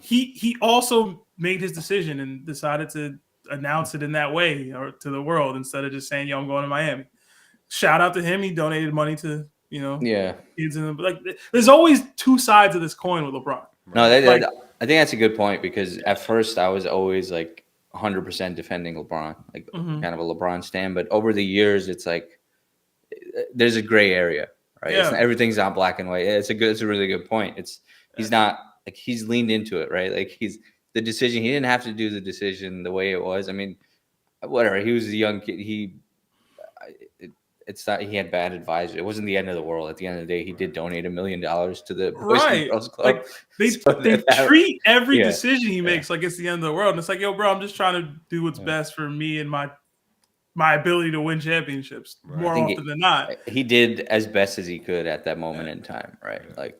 he also made his decision and decided to announce it in that way or to the world instead of just saying, "Yo, I'm going to Miami." Shout out to him. He donated money to kids and like. There's always two sides of this coin with LeBron. No, I think that's a good point because at first I was always like 100% defending LeBron, like kind of a LeBron stan. But over the years, it's like there's a gray area, right? Yeah. Everything's not black and white. It's a really good point. He's not like he's leaned into it, right? Like the decision. He didn't have to do the decision the way it was. I mean, whatever. He was a young kid. it's not he had bad advisors. It wasn't the end of the world. At the end of the day, he did donate $1 million to the Boys and Right. Girls Club. Like they So treat every yeah. decision he makes like it's the end of the world. And it's like, yo, bro, I'm just trying to do what's best for me and my ability to win championships more often than not. He did as best as he could at that moment in time, right? Like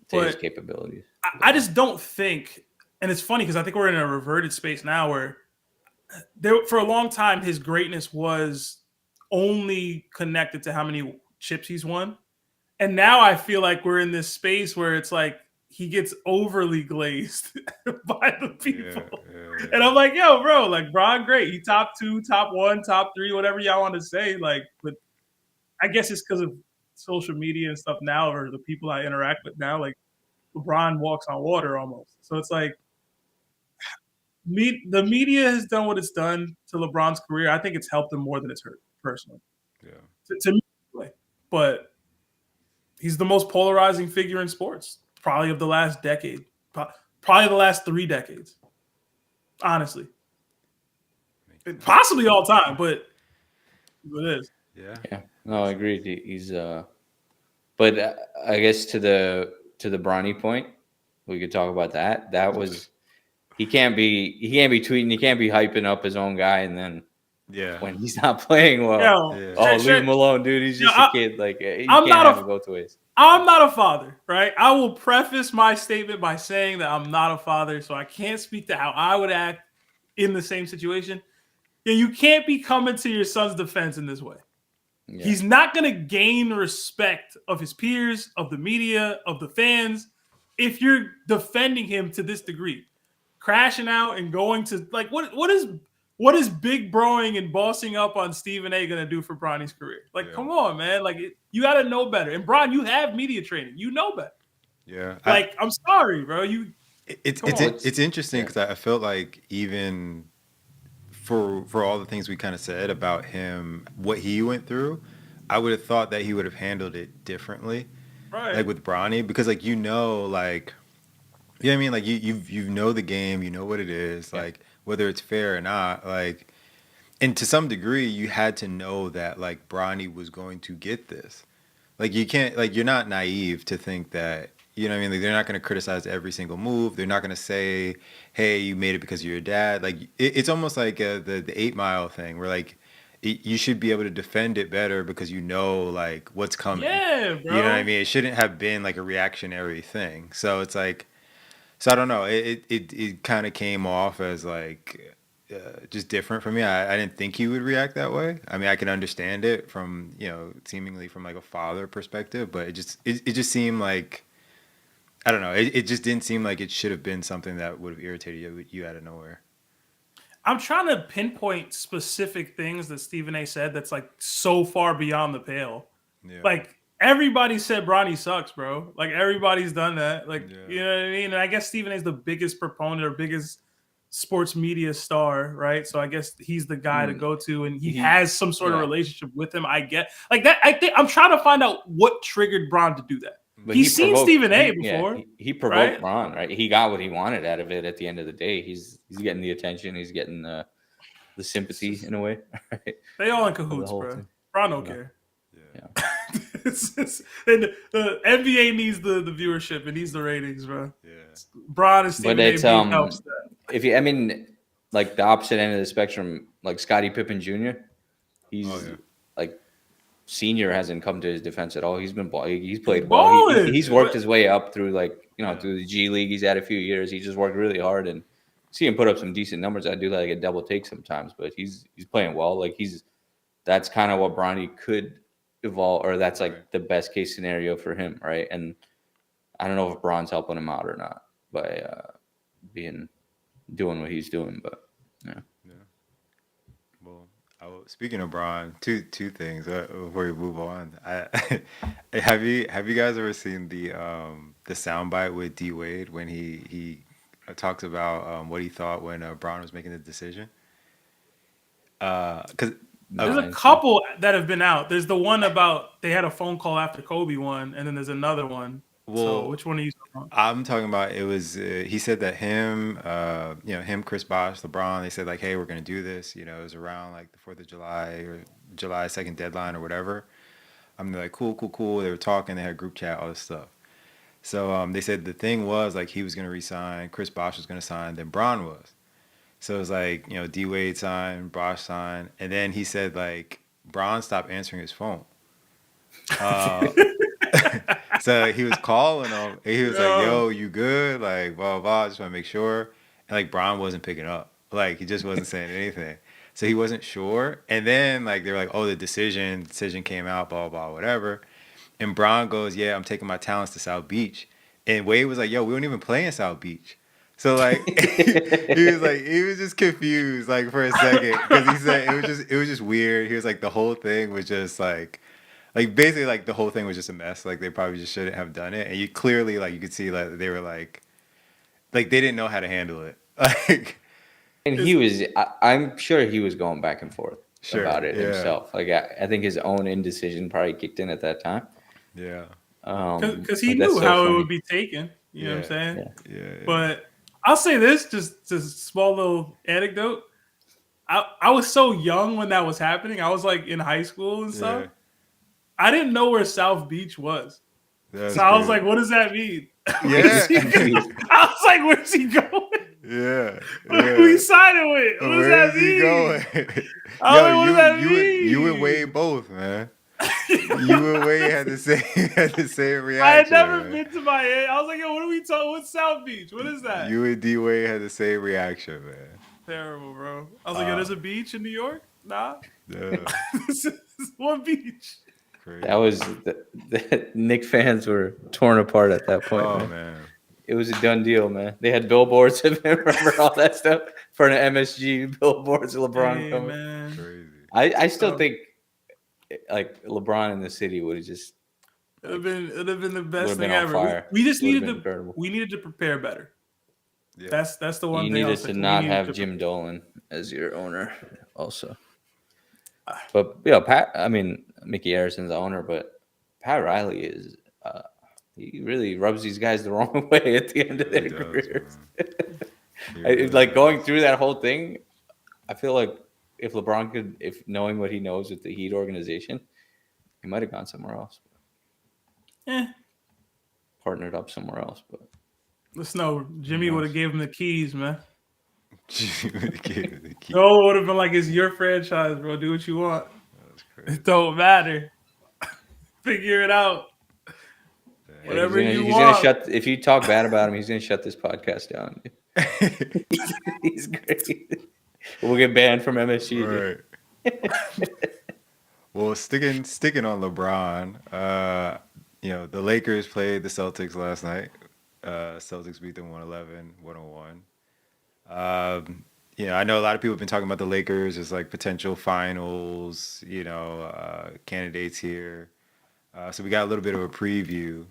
to his capabilities. I just don't think, and it's funny because I think we're in a reverted space now where for a long time his greatness was only connected to how many chips he's won. And now I feel like we're in this space where it's like he gets overly glazed by the people. And I'm like, yo, bro, like Bron, great. He top 2, top 1, top 3, whatever y'all want to say. Like, but I guess it's because of social media and stuff now, or the people I interact with now. Like, LeBron walks on water almost. So it's like the media has done what it's done to LeBron's career. I think it's helped him more than it's hurt, personally. Yeah. To me, but he's the most polarizing figure in sports, probably of the last decade, probably the last 3 decades, honestly. Possibly all time, but it is. Yeah. No, I agree. He's but I guess to the Bronny point, we could talk about that. That was he can't be tweeting, he can't be hyping up his own guy, and then when he's not playing well, leave him alone, dude. He's just a kid. Like you can't have it both ways. I'm not a father, right? I will preface my statement by saying that I'm not a father, so I can't speak to how I would act in the same situation. Yeah, you can't be coming to your son's defense in this way. Yeah. He's not going to gain respect of his peers, of the media, of the fans, if you're defending him to this degree. Crashing out and going to like what is big broing and bossing up on Stephen A going to do for Bronny's career? Like, come on, man! Like, you got to know better. And Bron, you have media training. You know better. Yeah. Like, I'm sorry, bro. It's interesting because I felt like even for all the things we kind of said about him, what he went through, I would have thought that he would have handled it differently, right? Like with Bronny, because like like. You know what I mean? Like you know the game, you know what it is, like whether it's fair or not, like, and to some degree you had to know that like Bronny was going to get this. Like you can't, like you're not naive to think that, you know what I mean? Like they're not going to criticize every single move. They're not going to say, hey, you made it because of your dad. Like it's almost like the 8 Mile thing where like you should be able to defend it better because you know like what's coming. Yeah, bro. You know what I mean? It shouldn't have been like a reactionary thing. So it's like, so I don't know. It kind of came off as like just different for me. I didn't think he would react that way. I mean, I can understand it from seemingly from like a father perspective, but it just seemed like I don't know. It just didn't seem like it should have been something that would have irritated you out of nowhere. I'm trying to pinpoint specific things that Stephen A. said that's like so far beyond the pale. Yeah. Like. Everybody said Bronny sucks, bro. Like everybody's done that. Like you know what I mean? And I guess Stephen A is the biggest proponent or biggest sports media star, right? So I guess he's the guy to go to, and he has some sort of relationship with him. I get like that. I think I'm trying to find out what triggered Bron to do that. But he's seen Stephen A before. He provoked Bron, right? He got what he wanted out of it. At the end of the day, he's getting the attention. He's getting the sympathy in a way. Right? They all in cahoots, bro. Bron don't care. Yeah. And the NBA needs the viewership. It needs the ratings, bro. Yeah. Bron and Stephen A. helps that. If you, I mean, like the opposite end of the spectrum, like Scottie Pippen Jr. He's like senior hasn't come to his defense at all. He's been he's played well. He's worked his way up through through the G League. He's had a few years. He just worked really hard and see him put up some decent numbers. I do like a double take sometimes, but he's playing well. Like that's kind of what Bronny could evolve, or that's like the best case scenario for him, right? And I don't know if Bron's helping him out or not by doing what he's doing, but yeah. Well, speaking of Bron, two things before we move on. Have you guys ever seen the soundbite with D Wade when he talks about what he thought when Bron was making the decision? Because there's a couple that have been out. There's the one about they had a phone call after Kobe won, and then there's another one So Well, which one are you talking about? I'm talking about it was he said that him, him, Chris Bosh, LeBron, they said like, hey, we're gonna do this. You know, it was around like the 4th of July or July 2nd deadline or whatever. I'm like, cool, cool, cool. They were talking, they had group chat, all this stuff. So they said the thing was like he was gonna resign, Chris Bosh was gonna sign, then Bron was. So it was like, D Wade signed, Bosh signed, and then he said like Bron stopped answering his phone. Uh, So he was calling him, and he was like, Yo, "Yo, you good?" Like, blah blah blah. Just want to make sure. And like, Bron wasn't picking up. Like, he just wasn't saying anything. So he wasn't sure. And then like they were like, "Oh, the decision came out." Blah blah blah, whatever. And Bron goes, "Yeah, I'm taking my talents to South Beach." And Wade was like, "Yo, we don't even play in South Beach." So like he was just confused like for a second because he said it was just weird. He was like the whole thing was just like basically like the whole thing was just a mess. Like they probably just shouldn't have done it. And you clearly like you could see like they were like they didn't know how to handle it. Like And he was, I'm sure he was going back and forth sure, about it yeah, himself. Like I think his own indecision probably kicked in at that time. yeah, because he But that's knew so how it funny. would be taken. You know what I'm yeah, saying? Yeah. yeah, But I'll say this, just a small little anecdote. I was so young when that was happening. I was like in high school and yeah. stuff. I didn't know where South Beach was. So That's I was crazy. like, what does that mean? Yeah, Where's he go- I was like, where's he going? yeah, Who he yeah. signing with? What does Where that is he mean? going? I was Yo, like, what does that you and Wade mean? both, man. You and Wade had the same had the same I had reaction, never man. been to Miami. I was like, yo, what are we talking? What's South Beach? What is that? You and D Wade had the same reaction, man. Terrible, bro. I was like, yo, there's a beach in New York? Nah. Yeah, This is one beach. crazy. That was the Nick fans were torn apart at that point, Oh man. man, It was a done deal, man. They had billboards of him, remember all that stuff for an MSG billboards of LeBron Hey, coming. man. crazy. I still So, think like LeBron in the city would have just it'd have been the would best have thing been on ever. fire. We just Would have needed been to incredible. we needed to prepare better. Yeah. That's the one You thing I'll needed say. to We not needed have to Jim Dolan as your owner, also. Ah. But yeah, I mean, Mickey Harrison's the owner, but Pat Riley is. He really rubs these guys the wrong way at the end of He their does, careers. He really Like going does. through that whole thing, I feel like if LeBron could, if knowing what he knows with the Heat organization, he might have gone somewhere else, Eh, partnered up somewhere else. But let's know. Jimmy would have gave him the keys, man. The key. No, would have been like, it's your franchise, bro. Do what you want. That's crazy. It don't matter. Figure it out. Whatever you he's gonna want. shut. If you talk bad about him, he's gonna shut this podcast down. He's great. We'll get banned from MSG. Right. Well, sticking on LeBron, the Lakers played the Celtics last night. Celtics beat them 111, 101. I know a lot of people have been talking about the Lakers as like potential finals, candidates here. So we got a little bit of a preview.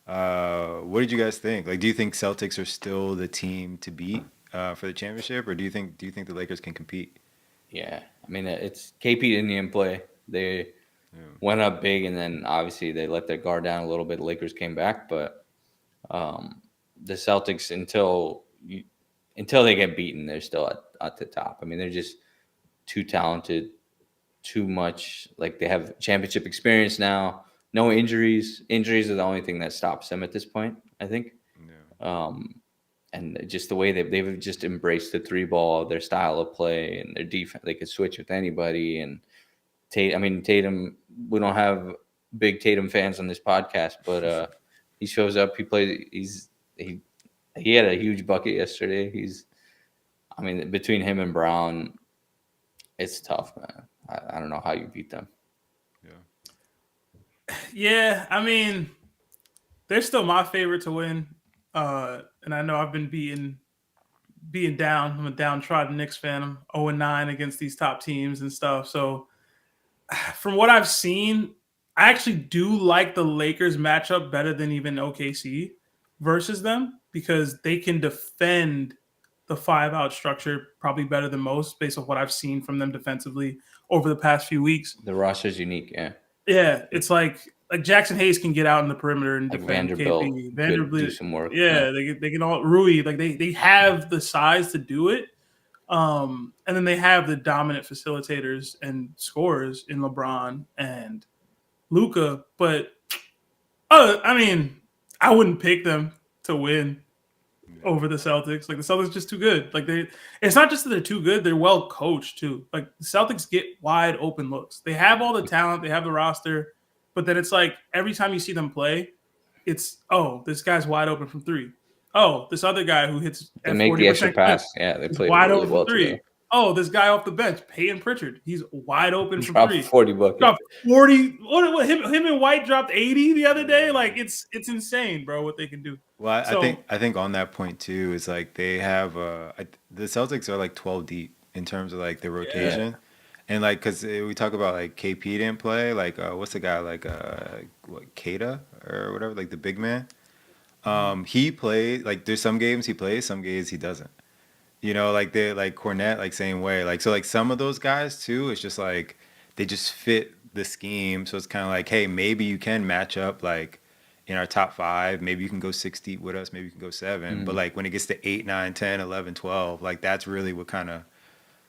What did you guys think? Like, do you think Celtics are still the team to beat for the championship, or do you think the Lakers can compete? Yeah, I mean it's KP didn't even play. They went up big, and then obviously they let their guard down a little bit. The Lakers came back, but the Celtics until they get beaten, they're still at the top. I mean, they're just too talented, too much. Like they have championship experience now. No injuries. Injuries are the only thing that stops them at this point, I think. Yeah. And just the way they've just embraced the three ball, their style of play, and their defense. They could switch with anybody. And Tatum. We don't have big Tatum fans on this podcast, but he shows up. He plays. He had a huge bucket yesterday. Between him and Brown, it's tough, man. I don't know how you beat them. Yeah, I mean, they're still my favorite to win. And I know I've been being down. I'm a downtrodden Knicks fan. I'm 0-9 against these top teams and stuff. So from what I've seen, I actually do like the Lakers matchup better than even OKC versus them because they can defend the 5-out structure probably better than most based on what I've seen from them defensively over the past few weeks. The roster's unique, yeah. Yeah, it's like like Jackson Hayes can get out in the perimeter and Like defend Vanderbilt KP. could Vanderbilt, do some work. yeah, they can all Rui, like they have the size to do it. And then they have the dominant facilitators and scorers in LeBron and Luca. But I mean, I wouldn't pick them to win over the Celtics. Like the Celtics just too good. Like it's not just that they're too good; they're well coached too. Like the Celtics get wide open looks. They have all the talent, they have the roster, but then it's like every time you see them play, it's this guy's wide open from three. Oh, this other guy who hits They at make the extra 40% clip pass. Yeah, they is play wide really open well from three. together. Oh, this guy off the bench, Peyton Pritchard, he's wide open from Drop three. 40 buckets. Dropped 40. What him and White dropped 80 the other day. Like it's insane, bro. What they can do. Well, So I think on that point too is like they have the Celtics are like 12 deep in terms of like their rotation, and like because we talk about like KP didn't play like what's the guy like what Keita or whatever, like the big man. He played like there's some games he plays, some games he doesn't. You know, like they like Cornette, like same way. Like so, like some of those guys too. It's just like they just fit the scheme. So it's kind of like, hey, maybe you can match up like in our top five. Maybe you can go 6 deep with us. Maybe you can go 7. But like when it gets to 8, 9, 10, 11, 12, like that's really what kind of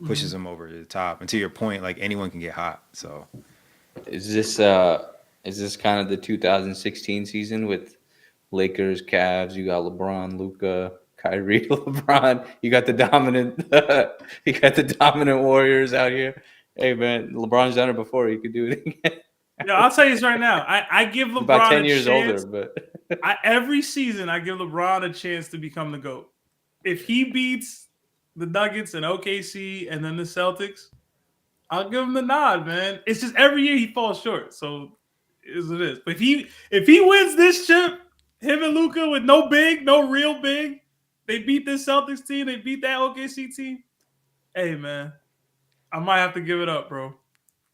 pushes them over to the top. And to your point, like anyone can get hot. So Is this kind of the 2016 season with Lakers, Cavs? You got LeBron, Luca, Kyrie, LeBron. You got the dominant. You got the dominant Warriors out here. Hey man, LeBron's done it before. He could do it again. yeah, I'll tell you this right now. I give He's about LeBron 10 a years chance. older, but Every season I give LeBron a chance to become the GOAT. If he beats the Nuggets and OKC and then the Celtics, I'll give him the nod, man. It's just every year he falls short. So it is what it is. But if he wins this chip, him and Luca with no real big, they beat this Celtics team, they beat that OKC team. Hey man, I might have to give it up, bro.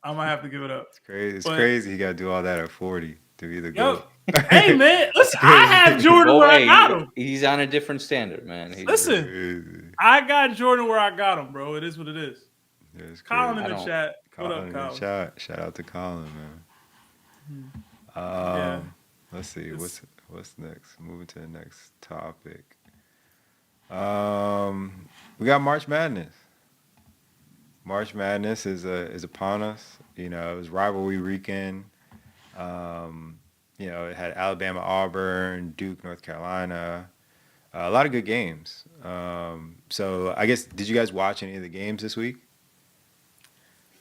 I might have to give it up. it's crazy. It's But, crazy. He got to do all that at 40 to be the yo, GOAT. hey man, listen, I have Jordan where I got him. He's on a different standard, man. Listen, I got Jordan where I got him, bro. It is what it is. Yeah, it's Colin crazy. in the chat. What up, Colin in the Colin? chat. Shout out to Colin, man. Yeah. Let's see It's- what's next. Moving to the next topic. We got March Madness. March Madness is upon us. You know, it was rivalry weekend. You know, it had Alabama, Auburn, Duke, North Carolina. A lot of good games. So I guess did you guys watch any of the games this week?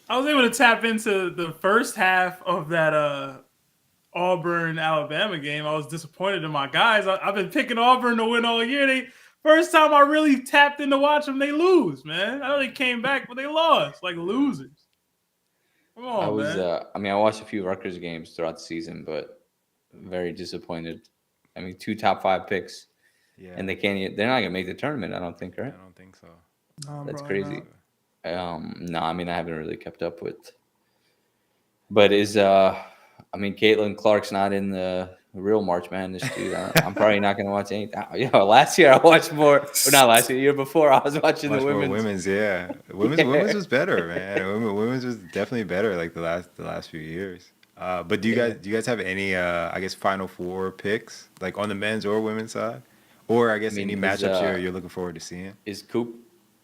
I was able to tap into the first half of that Auburn Alabama game. I was disappointed in my guys. I've been picking Auburn to win all year. First time I really tapped in to watch them, they lose, man. I know they came back, but they lost like losers. Come on, man. I mean, I watched a few Rutgers games throughout the season, but very disappointed. I mean, 2 top 5 picks, Yeah. and they're not gonna make the tournament. I don't think, I right? don't think so. No, That's probably crazy. not. No, I mean, I haven't really kept up with. But I mean, Caitlin Clark's not in the real March Madness, dude. I'm probably not gonna watch anything. You know, last year I watched more. Or not last year, the year before I was watching Much the more women's. women's, yeah. Women's was better, man. Women's was definitely better, like the last few years. But do you guys have any I guess Final Four picks, like on the men's or women's side, or I guess mean, any is, matchups you're looking forward to seeing? Is Coop?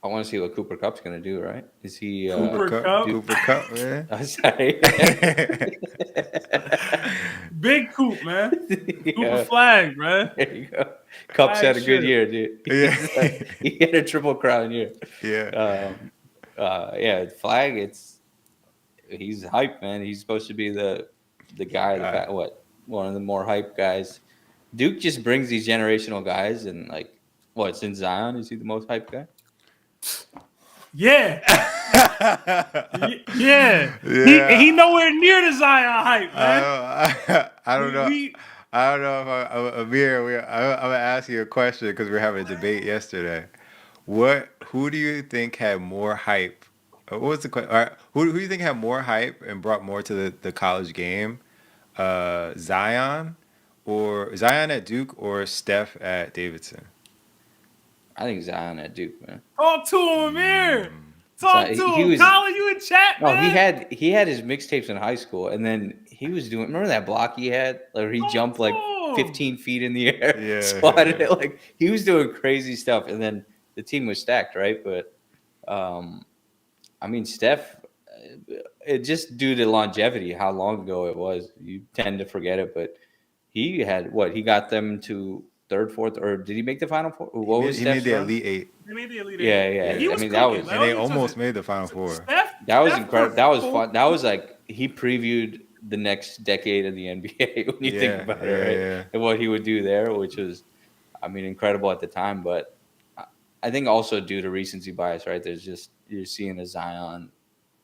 I want to see what Cooper Cup's gonna do. Right? Is he Cooper Kupp? Cooper Cup, man. I'm sorry. Big Coop, man. Yeah. Cooper flag, man. There you go. Cup's had a good year, dude. Yeah. He had a triple crown year. Yeah. Yeah, Flag. He's hype, man. He's supposed to be the guy. One of the more hype guys. Duke just brings these generational guys, and like, since Zion, is he the most hype guy? Yeah. Yeah. He nowhere near the Zion hype, man. I don't know. I don't know if Amir. I'm gonna ask you a question because we were having a debate yesterday. Who do you think had more hype? What was the question? All right, who do you think had more hype and brought more to the college game? Zion at Duke or Steph at Davidson? I think Zion at Duke, man. Talk to him, Amir. Talk to he him. was Colin, you in chat, no, man? he had his mixtapes in high school, and then he was doing. Remember that block he had, like he Talk jumped like to him. 15 feet in the air, Yeah, squatted yeah. it. Like he was doing crazy stuff, and then the team was stacked, right? But I mean, Steph, it just due to longevity, how long ago it was, you tend to forget it. But he had what? He got them to third, fourth, or did he make the final four? What was He made Steph's the run? Elite Eight. They made the Elite Yeah, Eight. yeah. He Yeah. was I mean, that cooking. was And Like, they what are you almost talking- made the Final Four. that was Steph incredible. That was performed- fun. That was like he previewed the next decade of the NBA when you think Yeah, about yeah, it, right? yeah. And what he would do there, which was, I mean, incredible at the time. But I think also due to recency bias, right? There's just you're seeing a Zion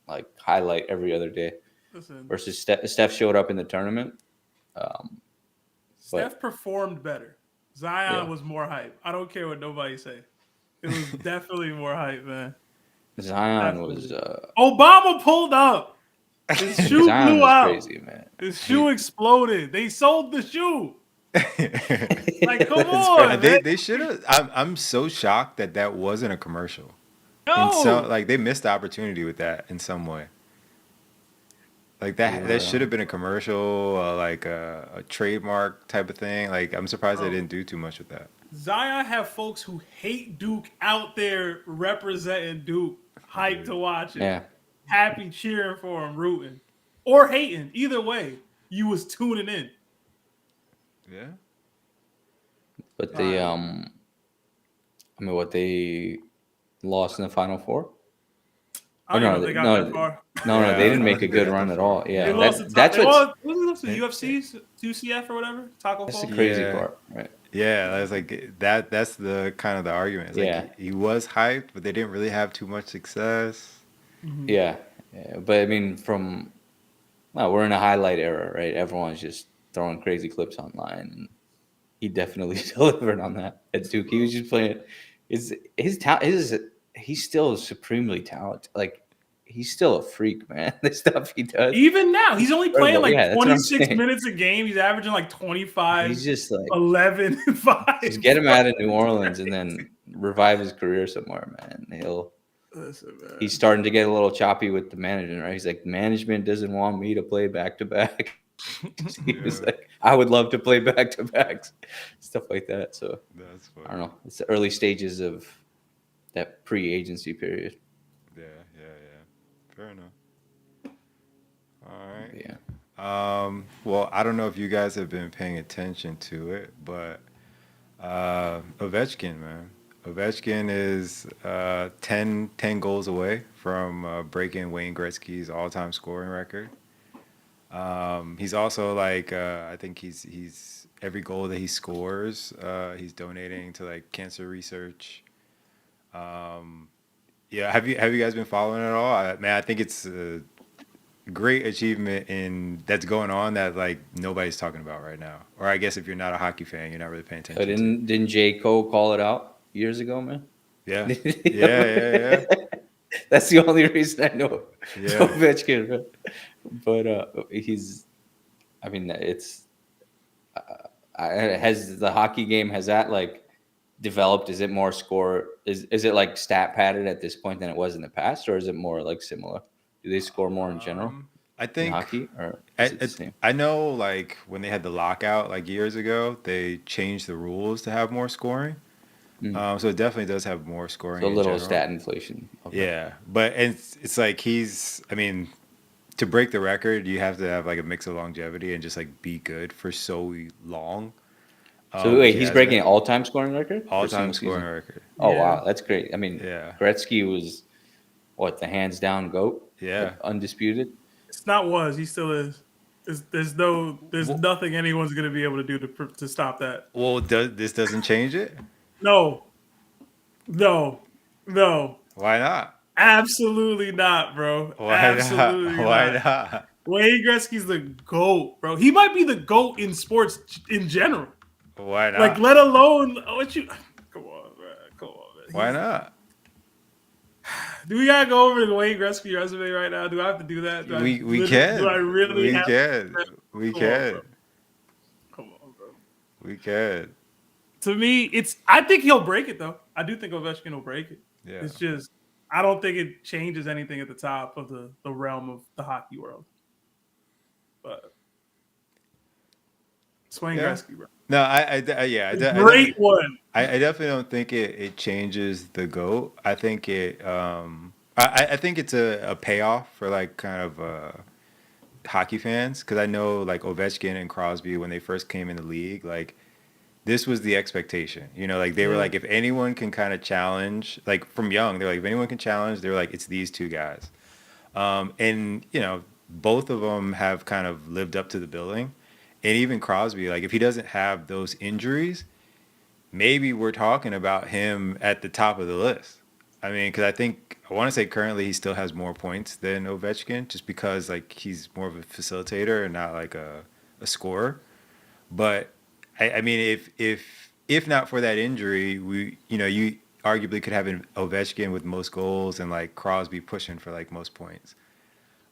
like highlight every other day Listen, versus Steph showed up in the tournament. Um, Steph performed better. Zion Yeah. was more hype. I don't care what nobody say. It was definitely more hype, man. Zion Definitely. was Obama pulled up. His shoe Zion blew was out. crazy, man. His shoe exploded. They sold the shoe. Like, come That's on, right. man. They should have. I'm so shocked that that wasn't a commercial. No. In some, like they missed the opportunity with that in some way. Like that Yeah. should have been a commercial, like a trademark type of thing. Like I'm surprised they Bro. didn't do too much with that. Zion have folks who hate Duke out there representing Duke, hyped to watch it, Yeah. happy cheering for him, rooting, or hating. Either way, you was tuning in. Yeah. But they I mean what they lost in the final four? I don't Oh, even know if they got that far. No, Yeah, they didn't I make a think they good got run that at far. all. Yeah, They lost the top. that's They what's lost, what was it, the Yeah. UFC, UCF or whatever, Taco that's the Fall. crazy Yeah. part, right? Yeah, that's like that. That's the kind of the argument. It's Yeah. like he was hyped, but they didn't really have too much success. Yeah, but I mean, we're in a highlight era, right? Everyone's just throwing crazy clips online, and he definitely delivered on that at Duke. He was just playing. His talent is he's still supremely talented. Like he's still a freak, man. The stuff he does. Even now, he's only playing like Yeah, that's what I'm 26 saying. minutes a game. He's averaging like 25, He's just like 11, and 5. just get him out of New Orleans and then revive his career somewhere, man. Listen, man. He's starting to get a little choppy with the management, right? He's like, management doesn't want me to play back to back. He was Yeah. like, I would love to play back to backs, stuff like that. So That's funny. I don't know. It's the early stages of that pre-agency period. Yeah. Fair enough. All right. Yeah. Well, I don't know if you guys have been paying attention to it, but Ovechkin, man. Ovechkin is 10 goals away from breaking Wayne Gretzky's all-time scoring record. He's also like I think he's every goal that he scores, he's donating to like cancer research. Yeah, have you guys been following it at all? Man, I think it's a great achievement that's going on that like nobody's talking about right now. Or I guess if you're not a hockey fan, you're not really paying attention. Didn't J. Cole call it out years ago, man? Yeah. Yeah. That's the only reason I know Yeah. Ovechkin. But he's, I mean, it's has the hockey game, has that like developed? Is it more score? Is it like stat padded at this point than it was in the past, or is it more like similar? Do they score more in general I in think hockey, or is it the same? I know like when they had the lockout like years ago, they changed the rules to have more scoring. So it definitely does have more scoring. So a in little general. stat inflation. Okay. Yeah, but it's like I mean, to break the record, you have to have like a mix of longevity and just like be good for so long. So wait, he he's has breaking been an all-time scoring record? Or all-time single season? scoring record. Oh Yeah. wow, that's great. I mean, Yeah. Gretzky was what, the hands down GOAT? Yeah. Like, undisputed. It's not was. He still is. There's nothing anyone's gonna be able to do to stop that. Well, this doesn't change it? No. Why not? Absolutely not, bro. Why Absolutely not? Why not. not? Wayne Gretzky's the GOAT, bro. He might be the GOAT in sports in general. Why not? Like, let alone what you. Come on, man. Come on, man. Why not? Do we gotta go over the Wayne Gretzky resume right now? Do I have to do that? Do We can. Do I really We have can. We Come on, can. bro. Come on, bro. We can. To me, I think he'll break it though. I do think Ovechkin will break it. Yeah. It's just I don't think it changes anything at the top of the realm of the hockey world. But Wayne Yeah. Gretzky, bro. No, I Great one. I definitely don't think it changes the GOAT. I think I think it's a payoff for like kind of hockey fans, because I know like Ovechkin and Crosby, when they first came in the league, like this was the expectation. You know, like they were Yeah. like, if anyone can kind of challenge, like from young, they're like, if anyone can challenge, they're like, it's these two guys. And you know, both of them have kind of lived up to the billing. And even Crosby, like if he doesn't have those injuries, maybe we're talking about him at the top of the list. I mean, because I want to say currently he still has more points than Ovechkin, just because like he's more of a facilitator and not like a scorer. But I mean, if not for that injury, you arguably could have an Ovechkin with most goals and like Crosby pushing for like most points.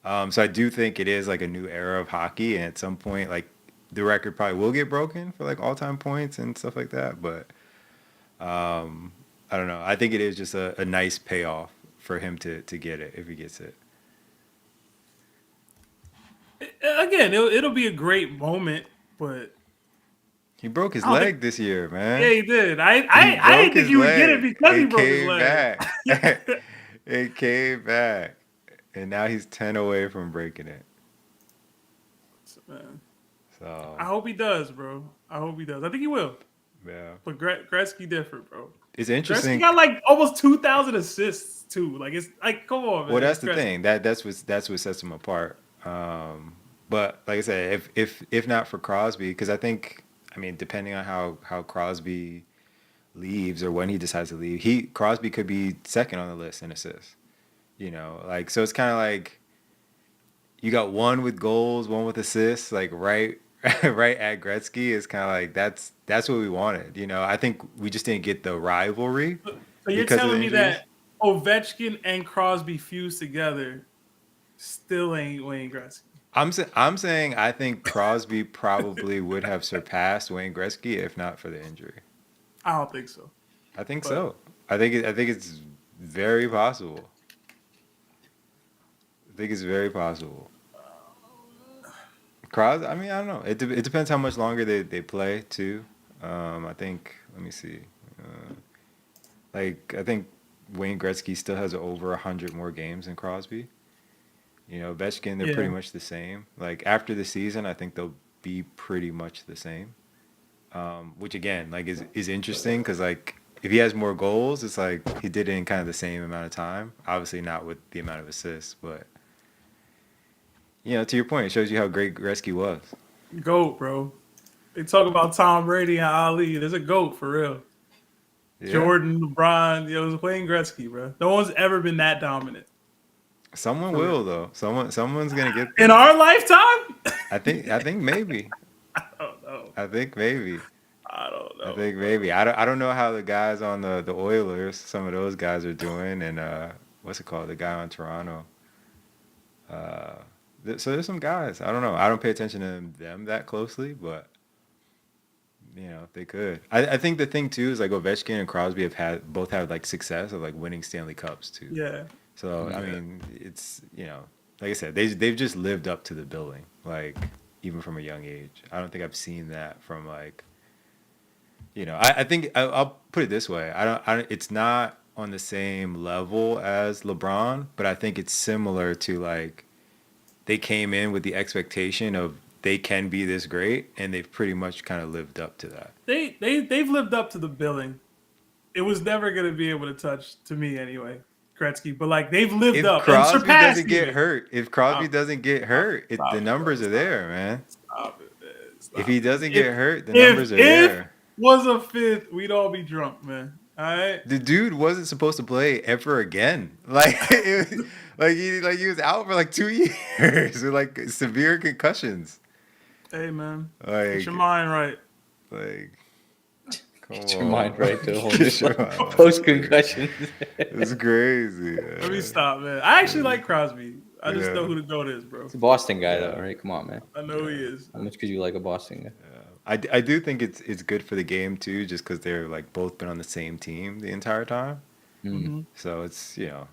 So I do think it is like a new era of hockey, and at some point, like the record probably will get broken for like all time points and stuff like that. But I don't know. I think it is just a nice payoff for him to get it if he gets it. Again, it'll be a great moment, but He broke his I don't think. leg this year, Yeah, man. he did. He I broke didn't think his he would get it leg. because he It broke his came leg. back. It came back. And now he's 10 away from breaking it. Man, So, I hope he does, bro. I hope he does. I think he will. yeah. But Gretzky different, bro. It's Gretzky interesting. got like almost 2,000 assists too. Like it's like, come on, man. Well, that's It's the Gretzky. thing. That's what sets him apart. But like I said, if not for Crosby, because I mean, depending on how Crosby leaves or when he decides to leave, Crosby could be second on the list in assists. You know, like so it's kind of like you got one with goals, one with assists, like right right at Gretzky. Is kind of like that's what we wanted. You know, I think we just didn't get the rivalry So you're because of the telling me injuries. that Ovechkin and Crosby fused together still ain't Wayne Gretzky? I'm saying I think Crosby probably would have surpassed Wayne Gretzky if not for the injury. I don't think so. I think But so. I think it's very possible. I think it's very possible. Crosby, I mean, I don't know. It depends how much longer they play too. I think. Let me see. Uh, like I think Wayne Gretzky still has over 100 more games than Crosby. You know, Ovechkin, they're pretty yeah, much the same. Like after the season, I think they'll be pretty much the same. Which again, like is interesting because like if he has more goals, it's like he did it in kind of the same amount of time. Obviously not with the amount of assists, but you know, to your point, it shows you how great Gretzky was. GOAT, bro. They talk about Tom Brady and Ali. There's a GOAT for real. Yeah, Jordan, LeBron, it was Wayne Gretzky, bro. No one's ever been that dominant someone for real. will though. Someone's gonna get In there. our lifetime? I think maybe. I don't know. I think maybe. I don't I know, think bro. maybe. I don't know how the guys on the Oilers, some of those guys are doing, and what's it called? The guy on Toronto. Uh, so there's some guys. I don't know. I don't pay attention to them that closely, but you know they could. I think the thing too is like Ovechkin and Crosby have both had like success of like winning Stanley Cups too. Yeah, So I yeah. mean, it's you know, like I said, they've just lived up to the billing, like even from a young age. I don't think I've seen that from like you know. I think I'll put it this way. I don't. It's not on the same level as LeBron, but I think it's similar to like they came in with the expectation of they can be this great, and they've pretty much kind of lived up to that. They've lived up to the billing. It was never gonna be able to touch to me anyway, Gretzky. But like they've lived If up and Crosby surpassed doesn't get even. hurt, if Crosby Stop, doesn't get stop, hurt, the stop it, bro. numbers are there, man. Stop it, man. If Stop he it. doesn't get hurt, the If numbers are if there. was a fifth, we'd all be drunk, man. All right. The dude wasn't supposed to play ever again. Like, like he was out for like 2 years with like severe concussions. Hey, man. Get your Like, mind right. like, come Get your on. mind right to hold Get your mind right. post concussion. It's crazy. Let me stop, man. I actually like Crosby. I just Yeah. know who the GOAT is, bro. It's a Boston guy, Yeah. though, right? Come on, man. I know who he is. How much could you like a Boston guy? I do think it's good for the game too, just because they're like both been on the same team the entire time. Mm. Mhm. So it's you know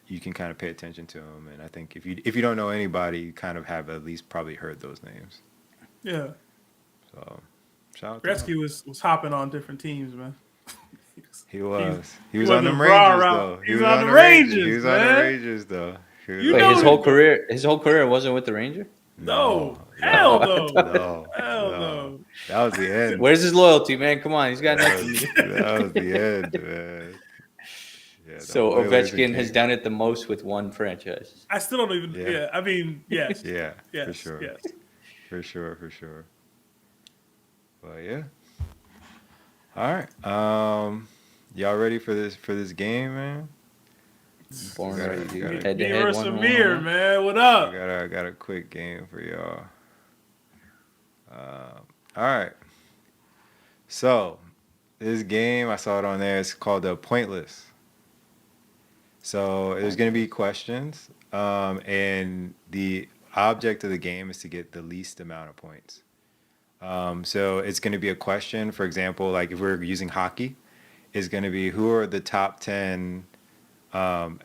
you can kind of pay attention to them. And I think if you don't know anybody, you kind of have at least probably heard those names. Yeah. So shout out to Gretzky him. was hopping on different teams, man. He was. He he was on wasn't them raw Rangers around. though. He was on the Rangers, He was on the man. Rangers though. He was You on Wait, know his the whole Rangers. career wasn't with the Ranger. No, hell no, no, no, hell no. no. That was the end. Where's his loyalty, man? Come on, he's got That nothing. was the end, man. Yeah, the So Oilers and Ovechkin has Kings. done it the most with one franchise. I still don't even. Yeah. Yeah, I mean, yes, Yeah, yes, for sure. yes. For sure. But yeah. All right. Y'all ready for this game, man? Born Gotta- ready, dude. gotta- Head to Me head, versus 1-1. Amir, man. What I up? got a quick game for y'all. All right. So this game, I saw it on there. It's called the Pointless. So there's going to be questions, and the object of the game is to get the least amount of points. So it's going to be a question. For example, like if we're using hockey, is going to be who are the top 10, out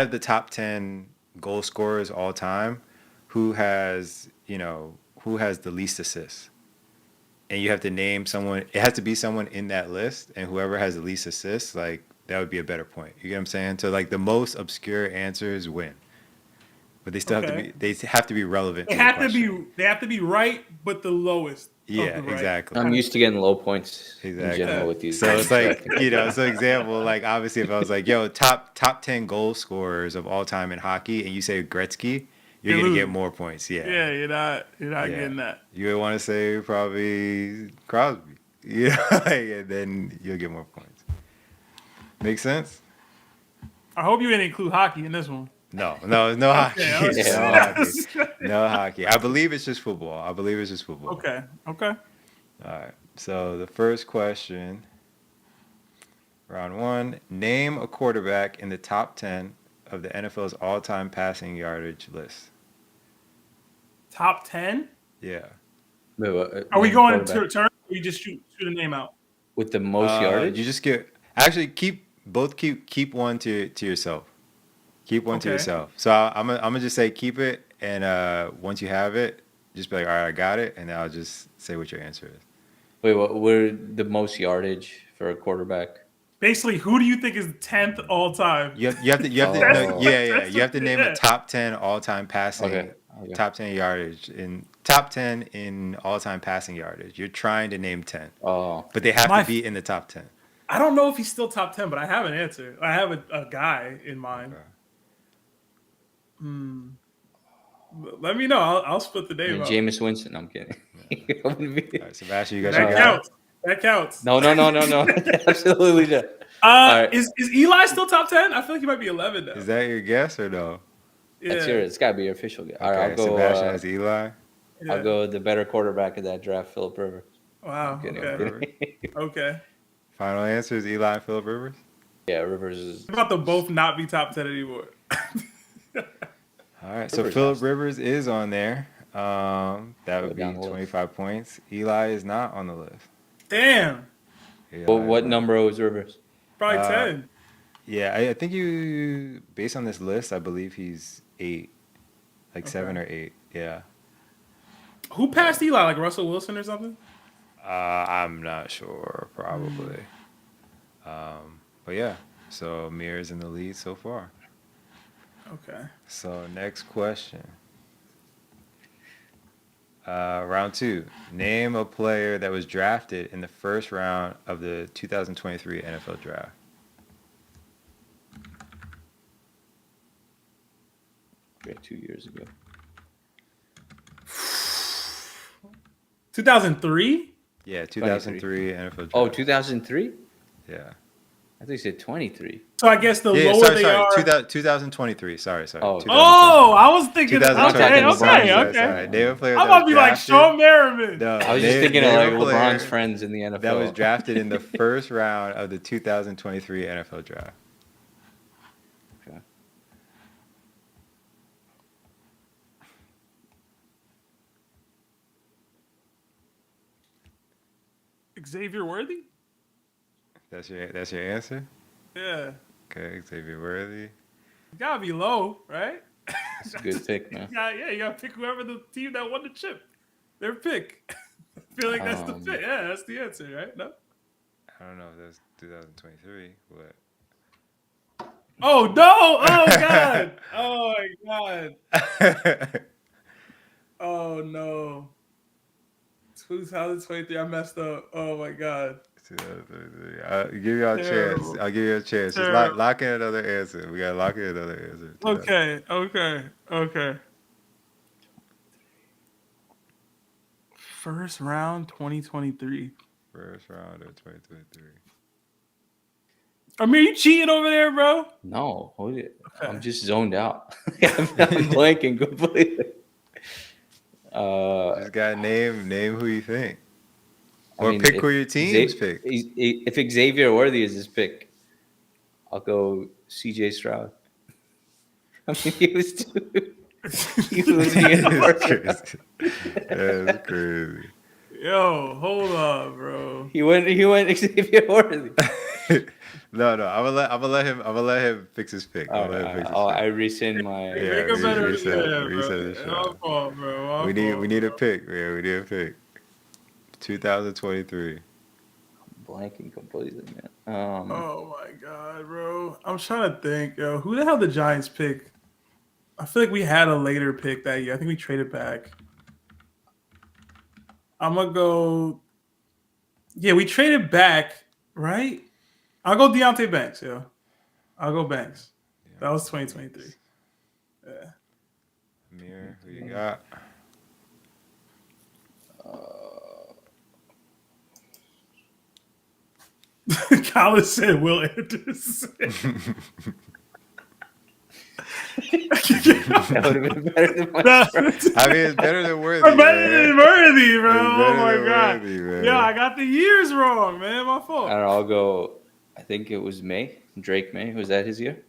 of the top 10 goal scorers all time, who has the least assists? And you have to name someone. It has to be someone in that list, and whoever has the least assists, like that would be a better point. You get what I'm saying? So like the most obscure answers win, but they still Okay. they have to be relevant. They to the have to question. be. They have to be right, but the lowest. Yeah, of the right. exactly. I'm used to getting low points Exactly. in general with these. So it's like, so example, like obviously if I was like, yo, top 10 goal scorers of all time in hockey, and you say Gretzky, you're You gonna lose. get more points. Yeah. Yeah, you're not Yeah. getting that. You would want to say probably Crosby. Yeah, and then you'll get more points. Make sense? I hope you didn't include hockey in this one. No hockey. Okay. No hockey. No hockey. I believe it's just football. Okay. All right. So the first question, round one. Name a quarterback in the top 10 of the NFL's all-time passing yardage list. Top 10? Yeah. Wait, Are we name going quarterback. to turn? Or you just shoot a name out? With the most yardage? You just keep one to yourself. Keep one to Okay. yourself. So I'm gonna just say keep it, and once you have it, just be like, all right, I got it, and then I'll just say what your answer is. Wait, what were the most yardage for a quarterback? Basically, who do you think is 10th all time? You have to Oh. no, yeah. That's You have to name yeah. a top 10 all-time passing, Okay. top 10 yardage in top 10 in all-time passing yardage. You're trying to name 10, Oh, but they have My- to be in the top 10. I don't know if he's still top 10, but I have an answer. I have a guy in mind. Okay. Let me know. I'll split the I name mean, up. Jameis Winston. I'm kidding. All right, Sebastian, you got your That guy. counts. That counts. No. Absolutely not. right. Is Eli still top 10? I feel like he might be 11 now. Is that your guess or no? Yeah. That's yours. It's got to be your official guess. All right, Okay, I'll go. Sebastian has Eli. Yeah. I'll go the better quarterback of that draft, Philip Rivers. Wow. Kidding, Okay. I'm kidding. Okay. Final answer is Eli and Phillip Rivers. Yeah, Rivers is. How about them both not be top 10 anymore? All right, so Rivers Phillip has- Rivers is on there. That would be down the list. 25 points. Eli is not on the list. Damn. Eli What is not. number was Rivers? Probably Uh, 10. Yeah, I think you, based on this list, I believe he's 8, like 7 or 8. Yeah. Who passed Eli? Like Russell Wilson or something? I'm not sure, probably. But yeah, so Amir is in the lead so far. Okay. So next question. Round 2. Name a player that was drafted in the first round of the 2023 NFL Draft. Yeah, 2 years ago. 2003? Yeah, 2003 NFL Draft. Oh, 2003? Yeah. I think you said 23. So I guess the Yeah, lower sorry, they are. 2023. Sorry. Oh. 2023. Oh, I was thinking. 2023. LeBron, Sorry. Okay. Name a player I'm that about to was be like drafted- Sean Merriman. No, I was just thinking of like LeBron's friends in the NFL. that was drafted in the first round of the 2023 NFL Draft. Okay. Xavier Worthy? That's your answer? Yeah. Okay, Xavier Worthy. You gotta be low, right? It's a good pick, man. You gotta pick whoever the team that won the chip. Their pick. I feel like that's the pick. Yeah, that's the answer, right? No. I don't know if that's 2023, but Oh no! Oh god! Oh my god! Oh no! 2023. I messed up. Oh my god! 2023. I'll give y'all a chance. Terrible. I'll give you a chance. Just Terrible. lock in another answer. We gotta lock in another answer. Okay. First round 2023. First round of 2023. I mean, you cheating over there, bro? No, hold it. Okay. I'm just zoned out. I'm blanking completely. Just gotta name who you think. I Or mean, pick if who your teams Xa- pick. If Xavier Worthy is his pick, I'll go CJ Stroud. I mean, he was too. He was in the first round. That's crazy. Yo, hold on, bro. He went Xavier Worthy. No, I'm gonna let him fix his pick. All right, I rescind my. Yeah, Make a better reset bro. the shot. My fault, bro. We need a pick, man. We need a pick. 2023. Blanking completely, man. Oh my god, bro. I'm trying to think, yo. Who the hell the Giants pick? I feel like we had a later pick that year. I think we traded back. I'm gonna go. Yeah, we traded back, right? I'll go Deontay Banks, yo. I'll go Banks. That was 2023. Yeah. Amir, who you got? Colin said Will Anderson. That would have been better than my. I mean, it's better than Worthy. Better than Worthy, bro. It's Oh better my than god. Worthy, man. Yeah, I got the years wrong, man. My fault. I'll go. I think it was May. Drake May. Was that his year?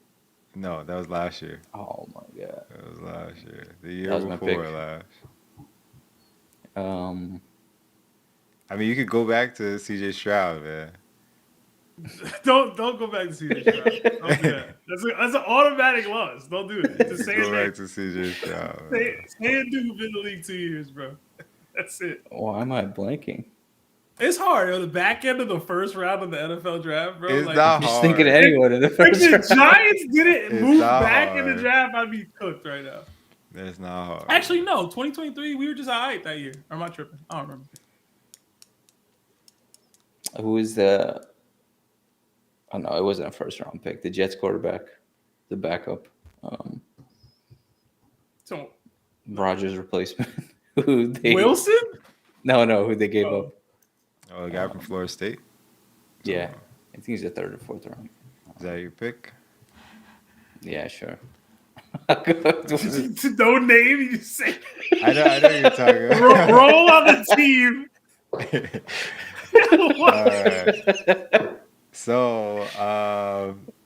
No, that was last year. Oh my god. That was last year. The year That was my before pick. last. I I mean, you could go back to CJ Stroud, man. Don't go back to CJ Stroud. Don't do that. That's an automatic loss. Don't do it. Just say Go it. back to CJ Stroud. Say it. Dude, been in the league 2 years, bro. That's it. Why am I blanking? It's hard. Yo, the back end of the first round of the NFL draft, bro. It's like, not Just hard. thinking of anyone in the if first the round. Giants didn't It's move not back in hard. the draft, I'd be cooked right now. That's not hard. Actually, no. 2023, we were just all right that year. Or am I tripping? I don't remember. Who is the? Oh no, it wasn't a first round pick. The Jets quarterback, the backup, So Rogers replacement. Who they? Wilson? No, who they gave up? Oh, the guy from Florida State? Yeah, I think he's the third or fourth round. Is that your pick? Yeah, sure. No name, you just say. I know you're talking about. Roll on the team. All right. So,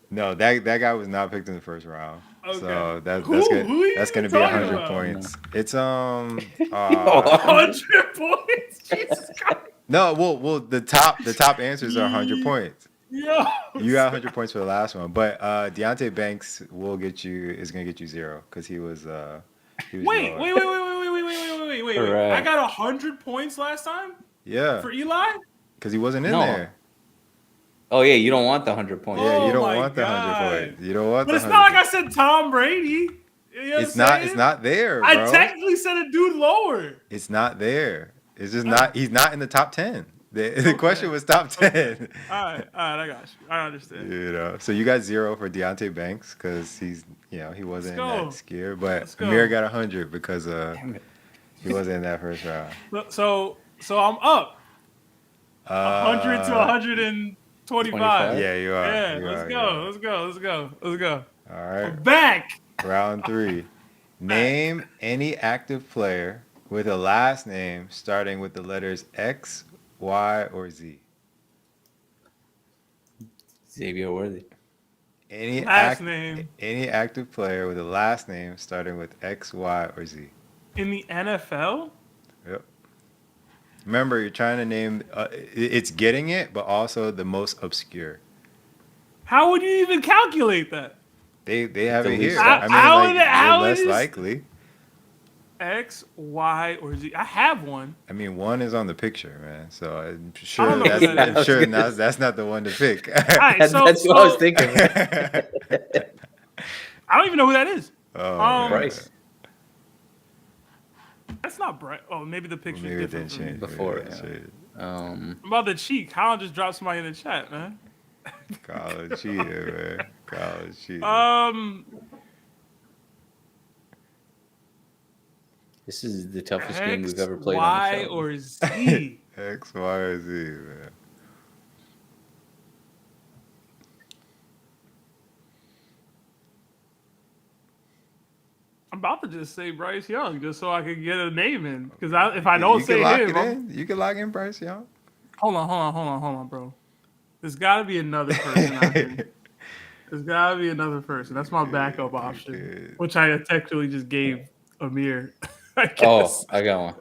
no, that guy was not picked in the first round. Okay. So that's Who you that's gonna be talking 100 about? points. It's 100 points. Jesus Christ. no, well the top answers are 100 points. Yo. You got 100 points for the last one, but Deontay Banks is gonna get you 0 because he was Wait. Correct. I got 100 points last time Yeah, for Eli? because he wasn't in No. there. Oh yeah, you don't want the 100 points. Yeah, you Oh don't my want the 100 God. points. You don't want. But the it's not 100. like I said Tom Brady. You know what It's I'm not. saying? It's not there, bro. I technically said a dude lower. It's not there. It's just not. He's not in the top 10. The question was top 10. All right, I got you. I understand. You know, so you got 0 for Deontay Banks because he wasn't in Let's that go. skier, but Let's go. Amir got 100 because Damn it. he wasn't in that first round. So I'm up 100 to 125. 25? Yeah, you are. Yeah, You let's are, go. you are. Let's go. All right, I'm back. round 3. Name any active player with a last name starting with the letters X, Y, or Z. Xavier Worthy. Any Last name. Any active player with a last name starting with X, Y, or Z. In the NFL? Yep. Remember, you're trying to name. It's getting it, but also the most obscure. How would you even calculate that? They have The it least here. stuff. I mean, How like would it- how you're less is- likely. X, Y, or Z? I have one. I mean, one is on the picture, man. So I'm I sure don't know that's what that is. I'm sure that's not the one to pick. All right, so, That's what I was so thinking. I don't even know who that is. Oh, Um, Bryce. That's not bright. Oh, maybe the picture's maybe it different didn't from me. change Before, Maybe it yeah. changed. Um, About the cheek. How just drop somebody in the chat, man? College cheater, man. College cheater. this is the toughest game we've X, ever played Y, on the show. or Z? X, Y, or Z, man. I'm about to just say Bryce Young just so I can get a name in. Because if I You don't can say lock him, it in. You can lock in Bryce Young. hold on, bro. There's got to be another person out here. There's got to be another person. That's my backup option, good. which I technically just gave Amir. I guess. Oh, I got one.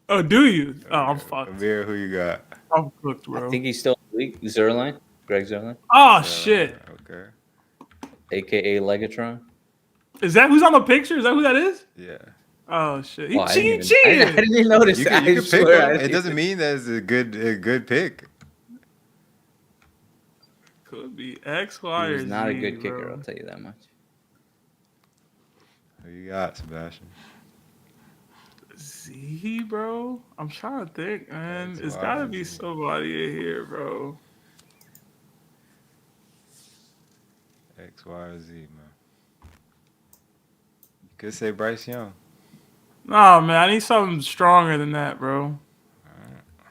Oh, do you? Oh, I'm fucked. Amir, who you got? I'm cooked, bro. I think he's still in the league. Zerline, Greg Zerline, Oh shit! Okay. aka Legatron. Is that who's on the picture? Is that who that is? Yeah. Oh shit! He Oh, I didn't even- cheated. I didn't even notice. You can I pick swear I him. It didn't doesn't even- mean that it's a good pick. Could be X, Y, He or was not a Z, good kicker. bro. I'll tell you that much. Who you got, Sebastian? Z, bro. I'm trying to think, man. X, It's Y, gotta or be Z. somebody in here, bro. X, Y, or Z, man. You could say Bryce Young. Nah, man. I need something stronger than that, bro.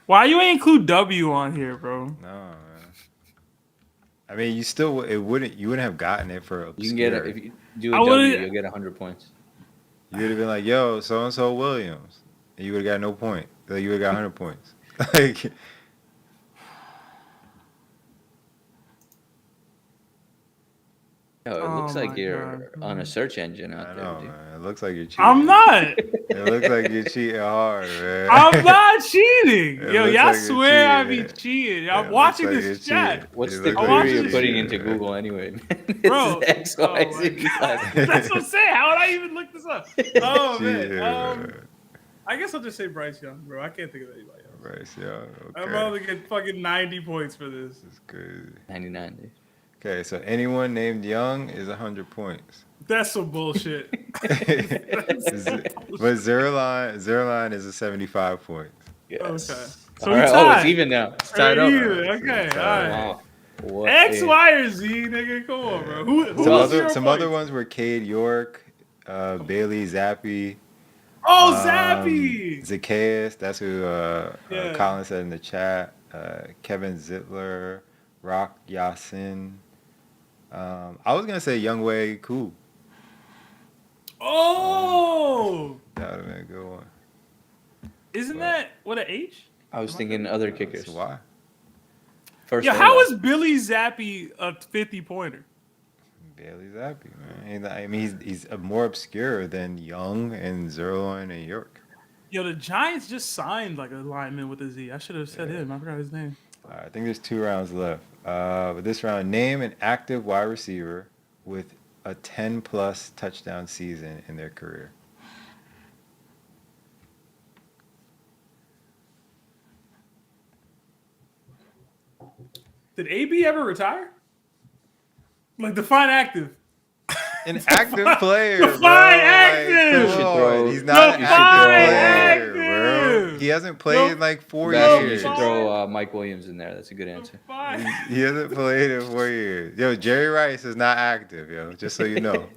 Why you ain't include W on here, bro? No, man. I mean, you wouldn't have gotten it for obscure. You can get it if you do I a W. would've- You'll get 100 points. You would have been like, yo, so and so Williams, and you would have got no point. Like, you would have got 100 points. Like, Yo, it looks Oh like my you're God. on a search engine I out there, know, dude. man. It looks like you're cheating. I'm not. It looks like you're cheating hard, man. I'm not cheating. It Yo, looks y'all like you're swear I be cheating. cheating. It I'm looks watching like this you're chat. cheating. What's It the looks I'm query watching you're this putting shit, into man. Google anyway? Bro. It's X, Oh Y, my Z. God. That's what I'm saying. How would I even look this up? Oh Cheating, man. I guess I'll just say Bryce Young, bro. I can't think of anybody else. Bryce Young. I'm Okay. about to get fucking 90 points for this. That's crazy. 99, dude. Okay, so anyone named Young is 100 points. That's some bullshit. But Zerline is a 75 points. Yes. Okay. So All we right. Oh, tied. it's even now. It's tied We're up. even. Okay, It's all tied. right. Wow. What X, a- Y, or Z, nigga. Come on, bro. Who Some was other your some points? other ones were Cade York, Bailey Zappi. Oh, Zappy. Zacchaeus, that's who Yeah. Colin said in the chat. Kevin Zittler, Rock Yasin. I was gonna say Youngway Koo. Oh, That would have been a good one. isn't that what an H? I was thinking other kickers. So why? First Yeah, one, how though. is Billy Zappi a 50-pointer? Bailey Zappi, man. I mean, he's more obscure than Young and Zerloin and York. Yo, the Giants just signed like a lineman with a Z. I should have said him. I forgot his name. All right, I think there's 2 rounds left. But this round, name an active wide receiver with a 10-plus touchdown season in their career. Did AB ever retire? Like define active. An active player, bro. Define Like, active! come You should on. throw- He's not an active Define player, bro. active! He hasn't played in like 4 Sebastian, you years. should throw Mike Williams in there. That's a good answer. Define. He hasn't played in 4 years. Yo, Jerry Rice is not active, yo. Just so you know.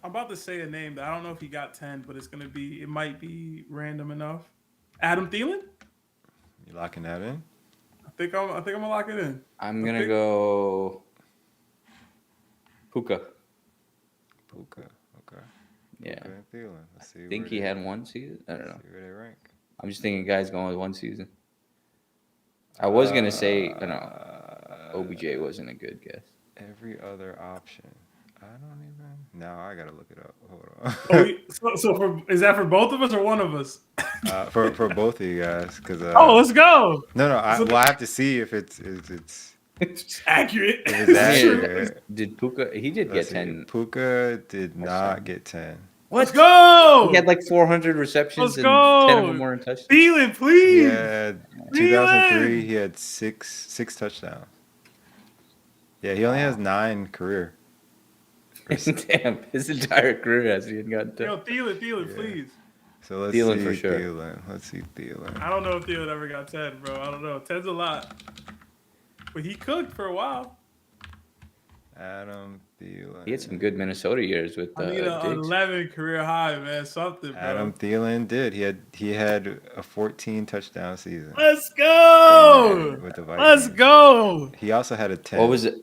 I'm about to say a name that I don't know if he got 10, but it might be random enough. Adam Thielen? You locking that in? I think I'm gonna lock it in. I'm going to Okay. go Puka. Puka. Okay. Yeah. Okay, Thielen. Let's see. I think he had one season. I don't know. See where they rank. I'm just thinking guys going with one season. I was going to say, I don't know, OBJ wasn't a good guess. Every other option. I don't even. Now I gotta look it up. Hold on. Oh, is that for both of us or one of us? For both of you guys, because Oh, let's go. no, So well, I have to see if it's It's accurate. if it's Yeah, accurate. did Puka? He did Let's get see. 10. Puka did not get 10. Let's What? go. He had like 400 receptions Let's and 10 of them go. were in touchdowns. Thielen, He please. had Thielen. 2003. He had six touchdowns. Yeah, he only has 9 career. Damn, his entire career has he gotten Yo, 10. Thielen, Yeah. please. So let's Thielen see for sure. Thielen. Let's see Thielen. I don't know if Thielen ever got 10, bro. I don't know. 10's a lot. But he cooked for a while. Adam Thielen. He had some good Minnesota years with I need an Diggs. 11 career high, man. Something, bro. Adam Thielen did. He had a 14 touchdown season. Let's go. With the Let's Vikings. go. He also had a 10. What was it?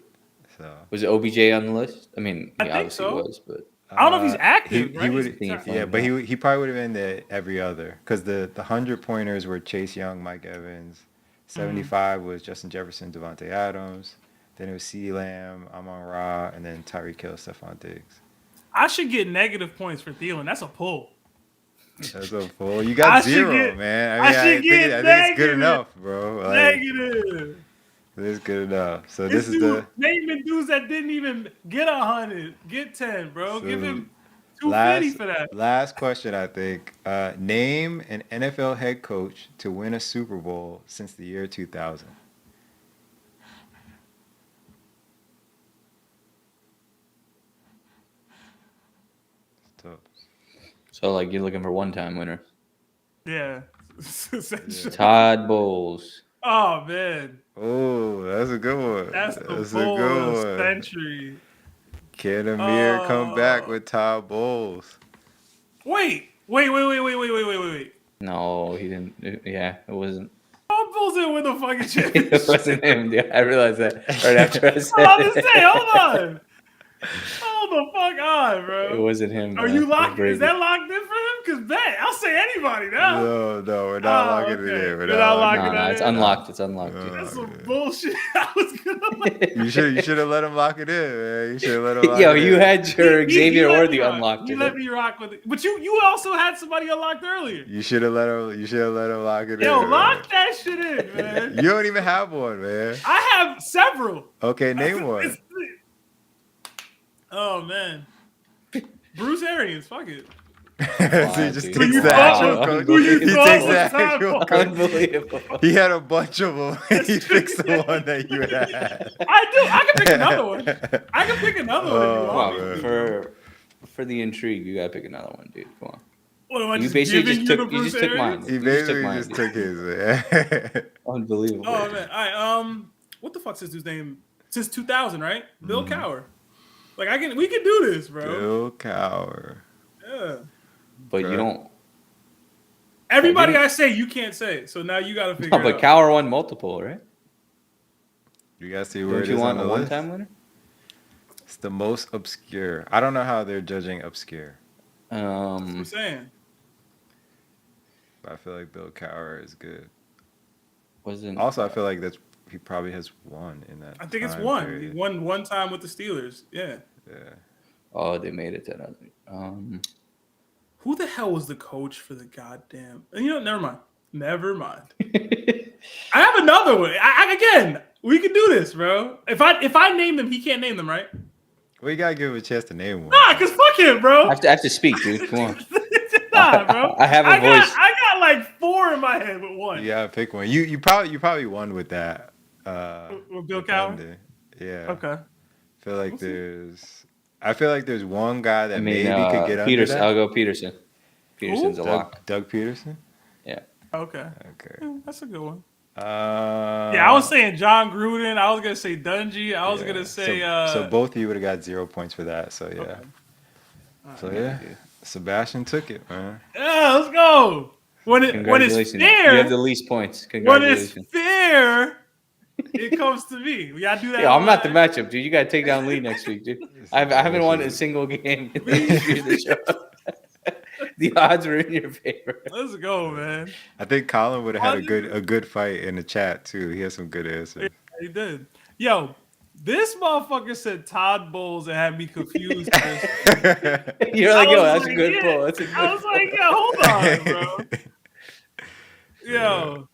So Was it OBJ on the list? I mean, I he think obviously so. was, but I don't know if he's active, He right? would, He's- yeah, but he probably would have been the every other because the 100-pointers were Chase Young, Mike Evans, 75 was Justin Jefferson, Devontae Adams, then it was CeeDee Lamb, Amon Ra, and then Tyreek Hill, Stephon Diggs. I should get negative points for Thielen. That's a pull. That's a full. You got I should 0, get- man. I I should think, get I think it's negative. good enough, bro. Like, Negative. it's good enough. So This this is dude the naming dudes that didn't even get 100, get 10, bro. So, Give him 250 for that. last question, I think. Name an NFL head coach to win a Super Bowl since the year 2000. It's tough. so like you're looking for one-time winner. Yeah. Essentially. Todd Bowles. Oh man, Oh, that's a good one. that's the a bowl of good one. century. Can Amir come back Oh. with Todd Bowles? Wait. No, he didn't. Yeah, it wasn't. Tom Bulls didn't win the fucking It championship. wasn't him. Yeah, I realized that right after I said I'm about to it. say, hold on. Hold the fuck on, It bro. wasn't him. Are man. you It was locked? Is Brady. that locked in for him? Because bet I'll say anybody now. No, we're not Oh, locking okay. it in. We're You're not not locking locking No, it it's in. unlocked. It's unlocked. Oh. That's some Yeah. bullshit. I was gonna. You should have let him lock it in, man. You should have let him lock Yo, it you in. had your Xavier let or me the rock. unlocked. You in let it. me rock with it, but you also had somebody unlocked earlier. You should have let him lock it Yo, in. lock that shit in, man. You don't even have one, man. I have several. Okay, name one. Oh man, Bruce Arians. Fuck it. So he just dude. takes you the thought actual was- coach. who you He thought takes was the Todd actual Bowles? coach. Unbelievable. He had a bunch of them. He fixed the one that you had. I do. I can pick another one. I can pick another one if you Oh, Come want. on, man. for the intrigue, you gotta pick another one, dude. Come on. What am I You just basically giving just you took- the you Bruce just took Arians? mine. He You just basically took mine, just dude. took his, man. Unbelievable. Oh man. All right. What the fuck's this dude's name? Since 2000, right? Bill Mm-hmm. Cowher. Like we can do this, bro. Bill Cowher. Yeah. But Bro. you don't. Everybody didn't- I say you can't say. So now you got to figure No, it but out. Cower won multiple, right? You guys see where Don't it you is want on a the list? one-time winner? It's the most obscure. I don't know how they're judging obscure, That's what I'm Um, saying. but I feel like Bill Cowher is good. wasn't Also, I feel like he probably has won in that. I think it's time one. period. He won one time with the Steelers. Yeah. Yeah. Oh, they made it to that. Who the hell was the coach for the goddamn? You know, never mind. Never mind. I have another one. Again, we can do this, bro. If I name them, he can't name them, right? Well, you gotta give him a chance to name one. Nah, cause fuck him, bro. I have to speak, dude. Come on. Nah, bro. I have a voice. I got like 4 in my head with one. You gotta pick one. You probably won with that. With Bill Cowher? depending. Yeah. Okay. I feel like there's one guy that I mean, maybe could get Peterson. under I'll that. go Peterson. Peterson's a lock. Doug Peterson. Okay. Okay. That's a good one. Yeah, Yeah, I was saying John Gruden. I was gonna say Dungy. I was gonna say. So both of you would have got 0 points for that. So yeah. Okay. So yeah, Sebastian took it, man. Yeah, let's go. When it's Congratulations. fair, You have the least points. when it's Congratulations. fair, it comes to me. We gotta do that. Yeah, I'm not the live. matchup, dude. You got to take down Lee next week, dude. I haven't won a single game in the history of the show. The odds were in your favor. Let's go, man. I think Colin would have had a good fight in the chat too. He had some good answers. He did. Yo, this motherfucker said Todd Bowles and had me confused. You're like, yo, I was that's a like, good yeah. pull. That's a good I was like, yo, hold on, bro. Yo.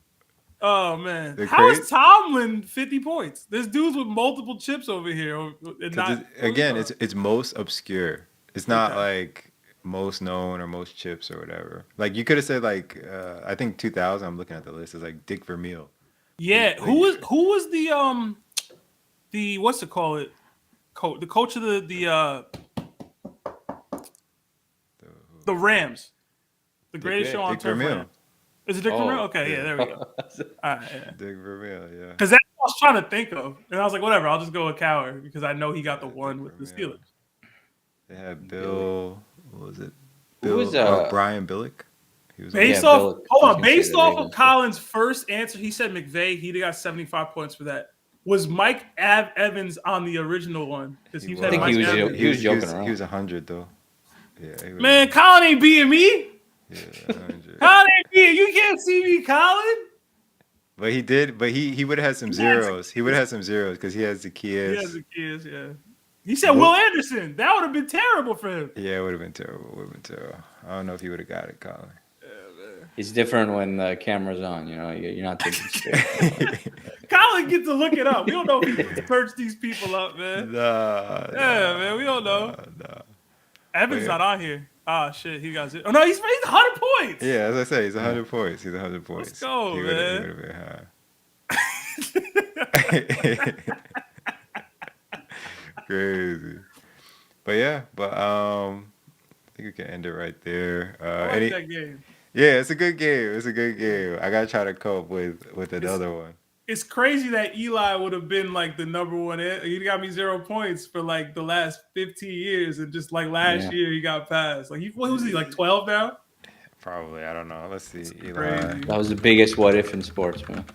Oh man, The how crazy is Tomlin 50 points? There's dudes with multiple chips over here, and because not again, it's most obscure. It's not Okay. like most known or most chips or whatever. Like you could have said like I think 2000. I'm looking at the list. It's like Dick Vermeil. Yeah. Like, Who was the what's it call it? The coach of the Rams, the Dick greatest show on Dick turf. Vermeil. Rams. Is it Dick Vermeil? Oh. Okay, yeah, Yeah. there we go. All right, yeah. Dick Vermeil. Yeah. Because that's what I was trying to think of, and I was like, whatever, I'll just go with Cowher because I know he got the Yeah, one Dick with the Vermeil. Steelers. They had Bill. What was it? Who Bill was, or Brian Billick. He was. Based Yeah, off, Billick. I hold was on. gonna say Based the off of Ravens. Colin's first answer, he said McVay. He got 75 points for that. Was Mike Evans on the original one? Because He he was. said think Mike he was Evans. he was joking around. He was 100 though. Yeah. He was, Man, Colin ain't beating me. Yeah, 100. Colin ain't beating you. Can't see me, Colin. But he did. But he would have had some zeros. He would have had some zeros because he has the He has Kias. the kids, yeah. He said Will Anderson. That would have been terrible for him. Yeah, it would have been terrible. Would have been terrible. I don't know if he would have got it, Colin. It's different when the camera's on. You know, you're not thinking straight. Colin get to look it up. We don't know if he searched these people up, man. Yeah, man, we don't know. Nah. Evans yeah. not on here. Ah, shit, he got it. Oh no, he's 100 points. Yeah, as I say, he's 100 points. He's 100 points. Let's go, he man. He would have been high. Crazy. But yeah, I think we can end it right there. I like that game. Yeah, it's a good game. It's a good game. I gotta try to cope with another one. It's crazy that Eli would have been like the number one. He got me 0 points for like the last 15 years, and just like last year he got passed. Like what was he like 12 now? Probably, I don't know. Let's see. Eli. Crazy. That was the biggest what if in sports, man.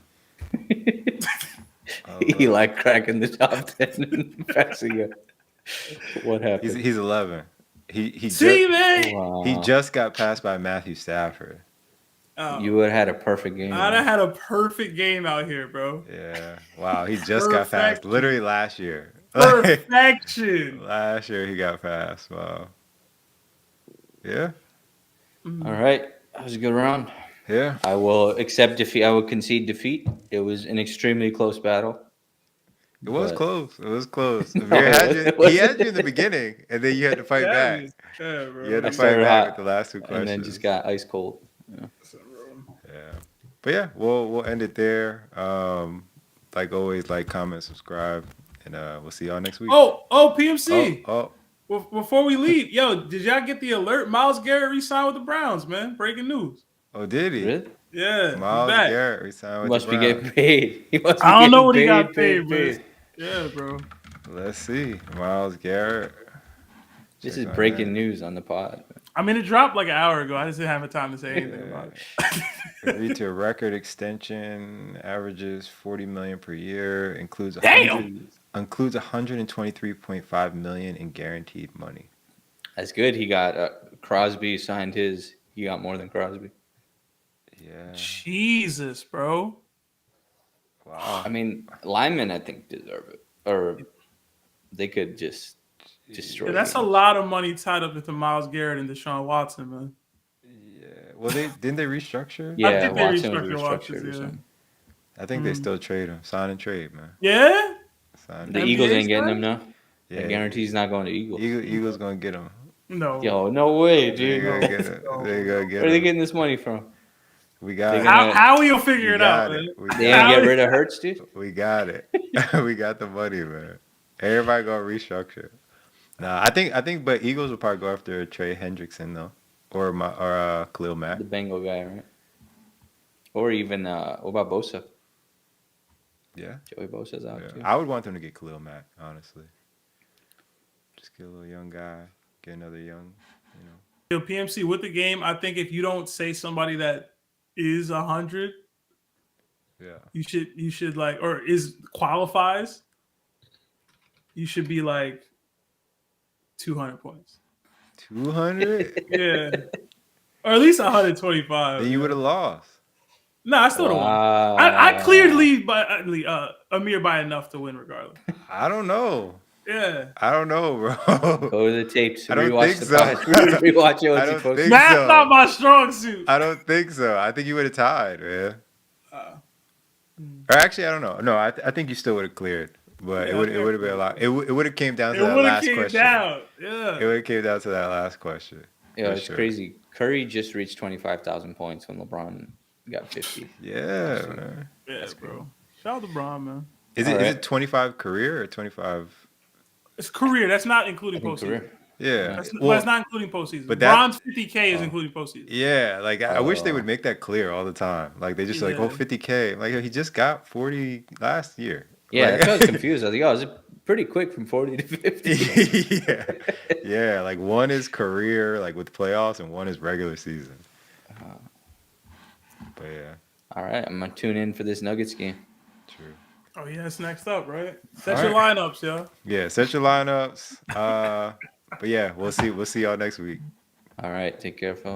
Eli cracking the top 10 and passing it. What happened? He's 11. He See, just, man. Wow. he just got passed by Matthew Stafford. Oh, You would have had a perfect game. I'd have had a perfect game out here, bro. Yeah. Wow. He just got passed. Literally last year. Perfection. Last year he got passed. Wow. Yeah. All right. That was a good round. Yeah. I will accept defeat. I will concede defeat. It was an extremely close battle. It was But- close. It was close. No, Amir had it he had wasn't. you in the beginning, and then you had to fight back. Yeah, bro. You had to I fight started back hot, with the last two questions. and then just got ice cold. Yeah. But yeah, we'll end it there. Like always, like, comment, subscribe, and we'll see y'all next week. Oh, PMC. Oh. Before we leave, yo, did y'all get the alert? Miles Garrett re-signed with the Browns, man. Breaking news. Oh, did he? Really? Yeah, he's Miles back. Garrett resigned with Must the be Browns. getting paid. He must be I don't know what he getting got paid, but yeah, bro. Let's see. Miles Garrett. This Check is on breaking that. news on the pod. I mean, it dropped like an hour ago. I just didn't have time to say anything about it. Agreed to a record extension, averages $40 million per year, includes Damn! includes $123.5 million in guaranteed money. That's good. He got Crosby signed his. He got more than Crosby. Yeah. Jesus, bro. Wow. I mean, linemen, I think, deserve it. Or they could just destroy Yeah, that's a games. lot of money tied up into Miles Garrett and Deshaun Watson, man. Yeah. Well, didn't they restructure? Yeah, think they Watson was restructured restructured Watson's, or yeah. something. I think they still trade him. Sign and trade, man. Yeah? Sign and The NBA Eagles ain't getting style? him now. Yeah. I guarantee he's not going to Eagles. Eagles gonna get him. No. Yo, no way, They dude. gonna get him. They gonna get Where are they him. getting this money from? We got They it. gonna- How will you figure We it out, got man? it. We They got ain't it. get rid of Hurts, dude. We got it. We got the money, man. Everybody gonna restructure. Nah, I think, but Eagles will probably go after Trey Hendrickson though, or Khalil Mack. The Bengal guy, right? Or even what about Bosa? Yeah, Joey Bosa's out too. I would want them to get Khalil Mack, honestly. Just get a little young guy, get another young, you know. Yo, PMC, with the game, I think if you don't say somebody that is 100, Yeah. you should like, or is qualifies, you should be like 200 points. 200? Yeah. Or at least 125. Then you would have lost. No, I still don't won. I cleared lead by Amir by enough to win regardless. I don't know. Yeah. I don't know, bro. Go to the tapes. I don't Rewatch think the so. pod. Rewatch it I once you don't post think it. Math's so. not my strong suit. I don't think so. I think you would have tied, man. Uh, Or actually, I don't know. No, I think you still would have cleared, but Yeah, it I would think it I would have been a cleared lot. it. It would have came down It to that would have last came question. down. It Yeah. would have came down to that last question. Yeah, for it's sure. crazy. Curry just reached 25,000 points when LeBron got 50. Yeah, man. Yeah, That's bro. Shout out to Bron, man. Is All it right. 25 career or 25? It's career. That's not I including think postseason. career. Yeah. But it's Well, not including postseason. but that- Bron's 50K is Oh. including postseason. yeah. Like I wish they Oh. would make that clear all the time. Like they just like, oh, Yeah. 50K. Like he just got 40 last year. Yeah, Like, that's why I was confused. I was like, oh, is it pretty quick from 40 to 50? yeah, yeah. Like one is career, like with playoffs, and one is regular season. But yeah, All right, I'm going to tune in for this Nuggets game. true. Oh yeah, it's next up, right? Set All your right. lineups, yo. Yeah, set your lineups. But yeah, we'll see y'all next week. All right, take care, fellas.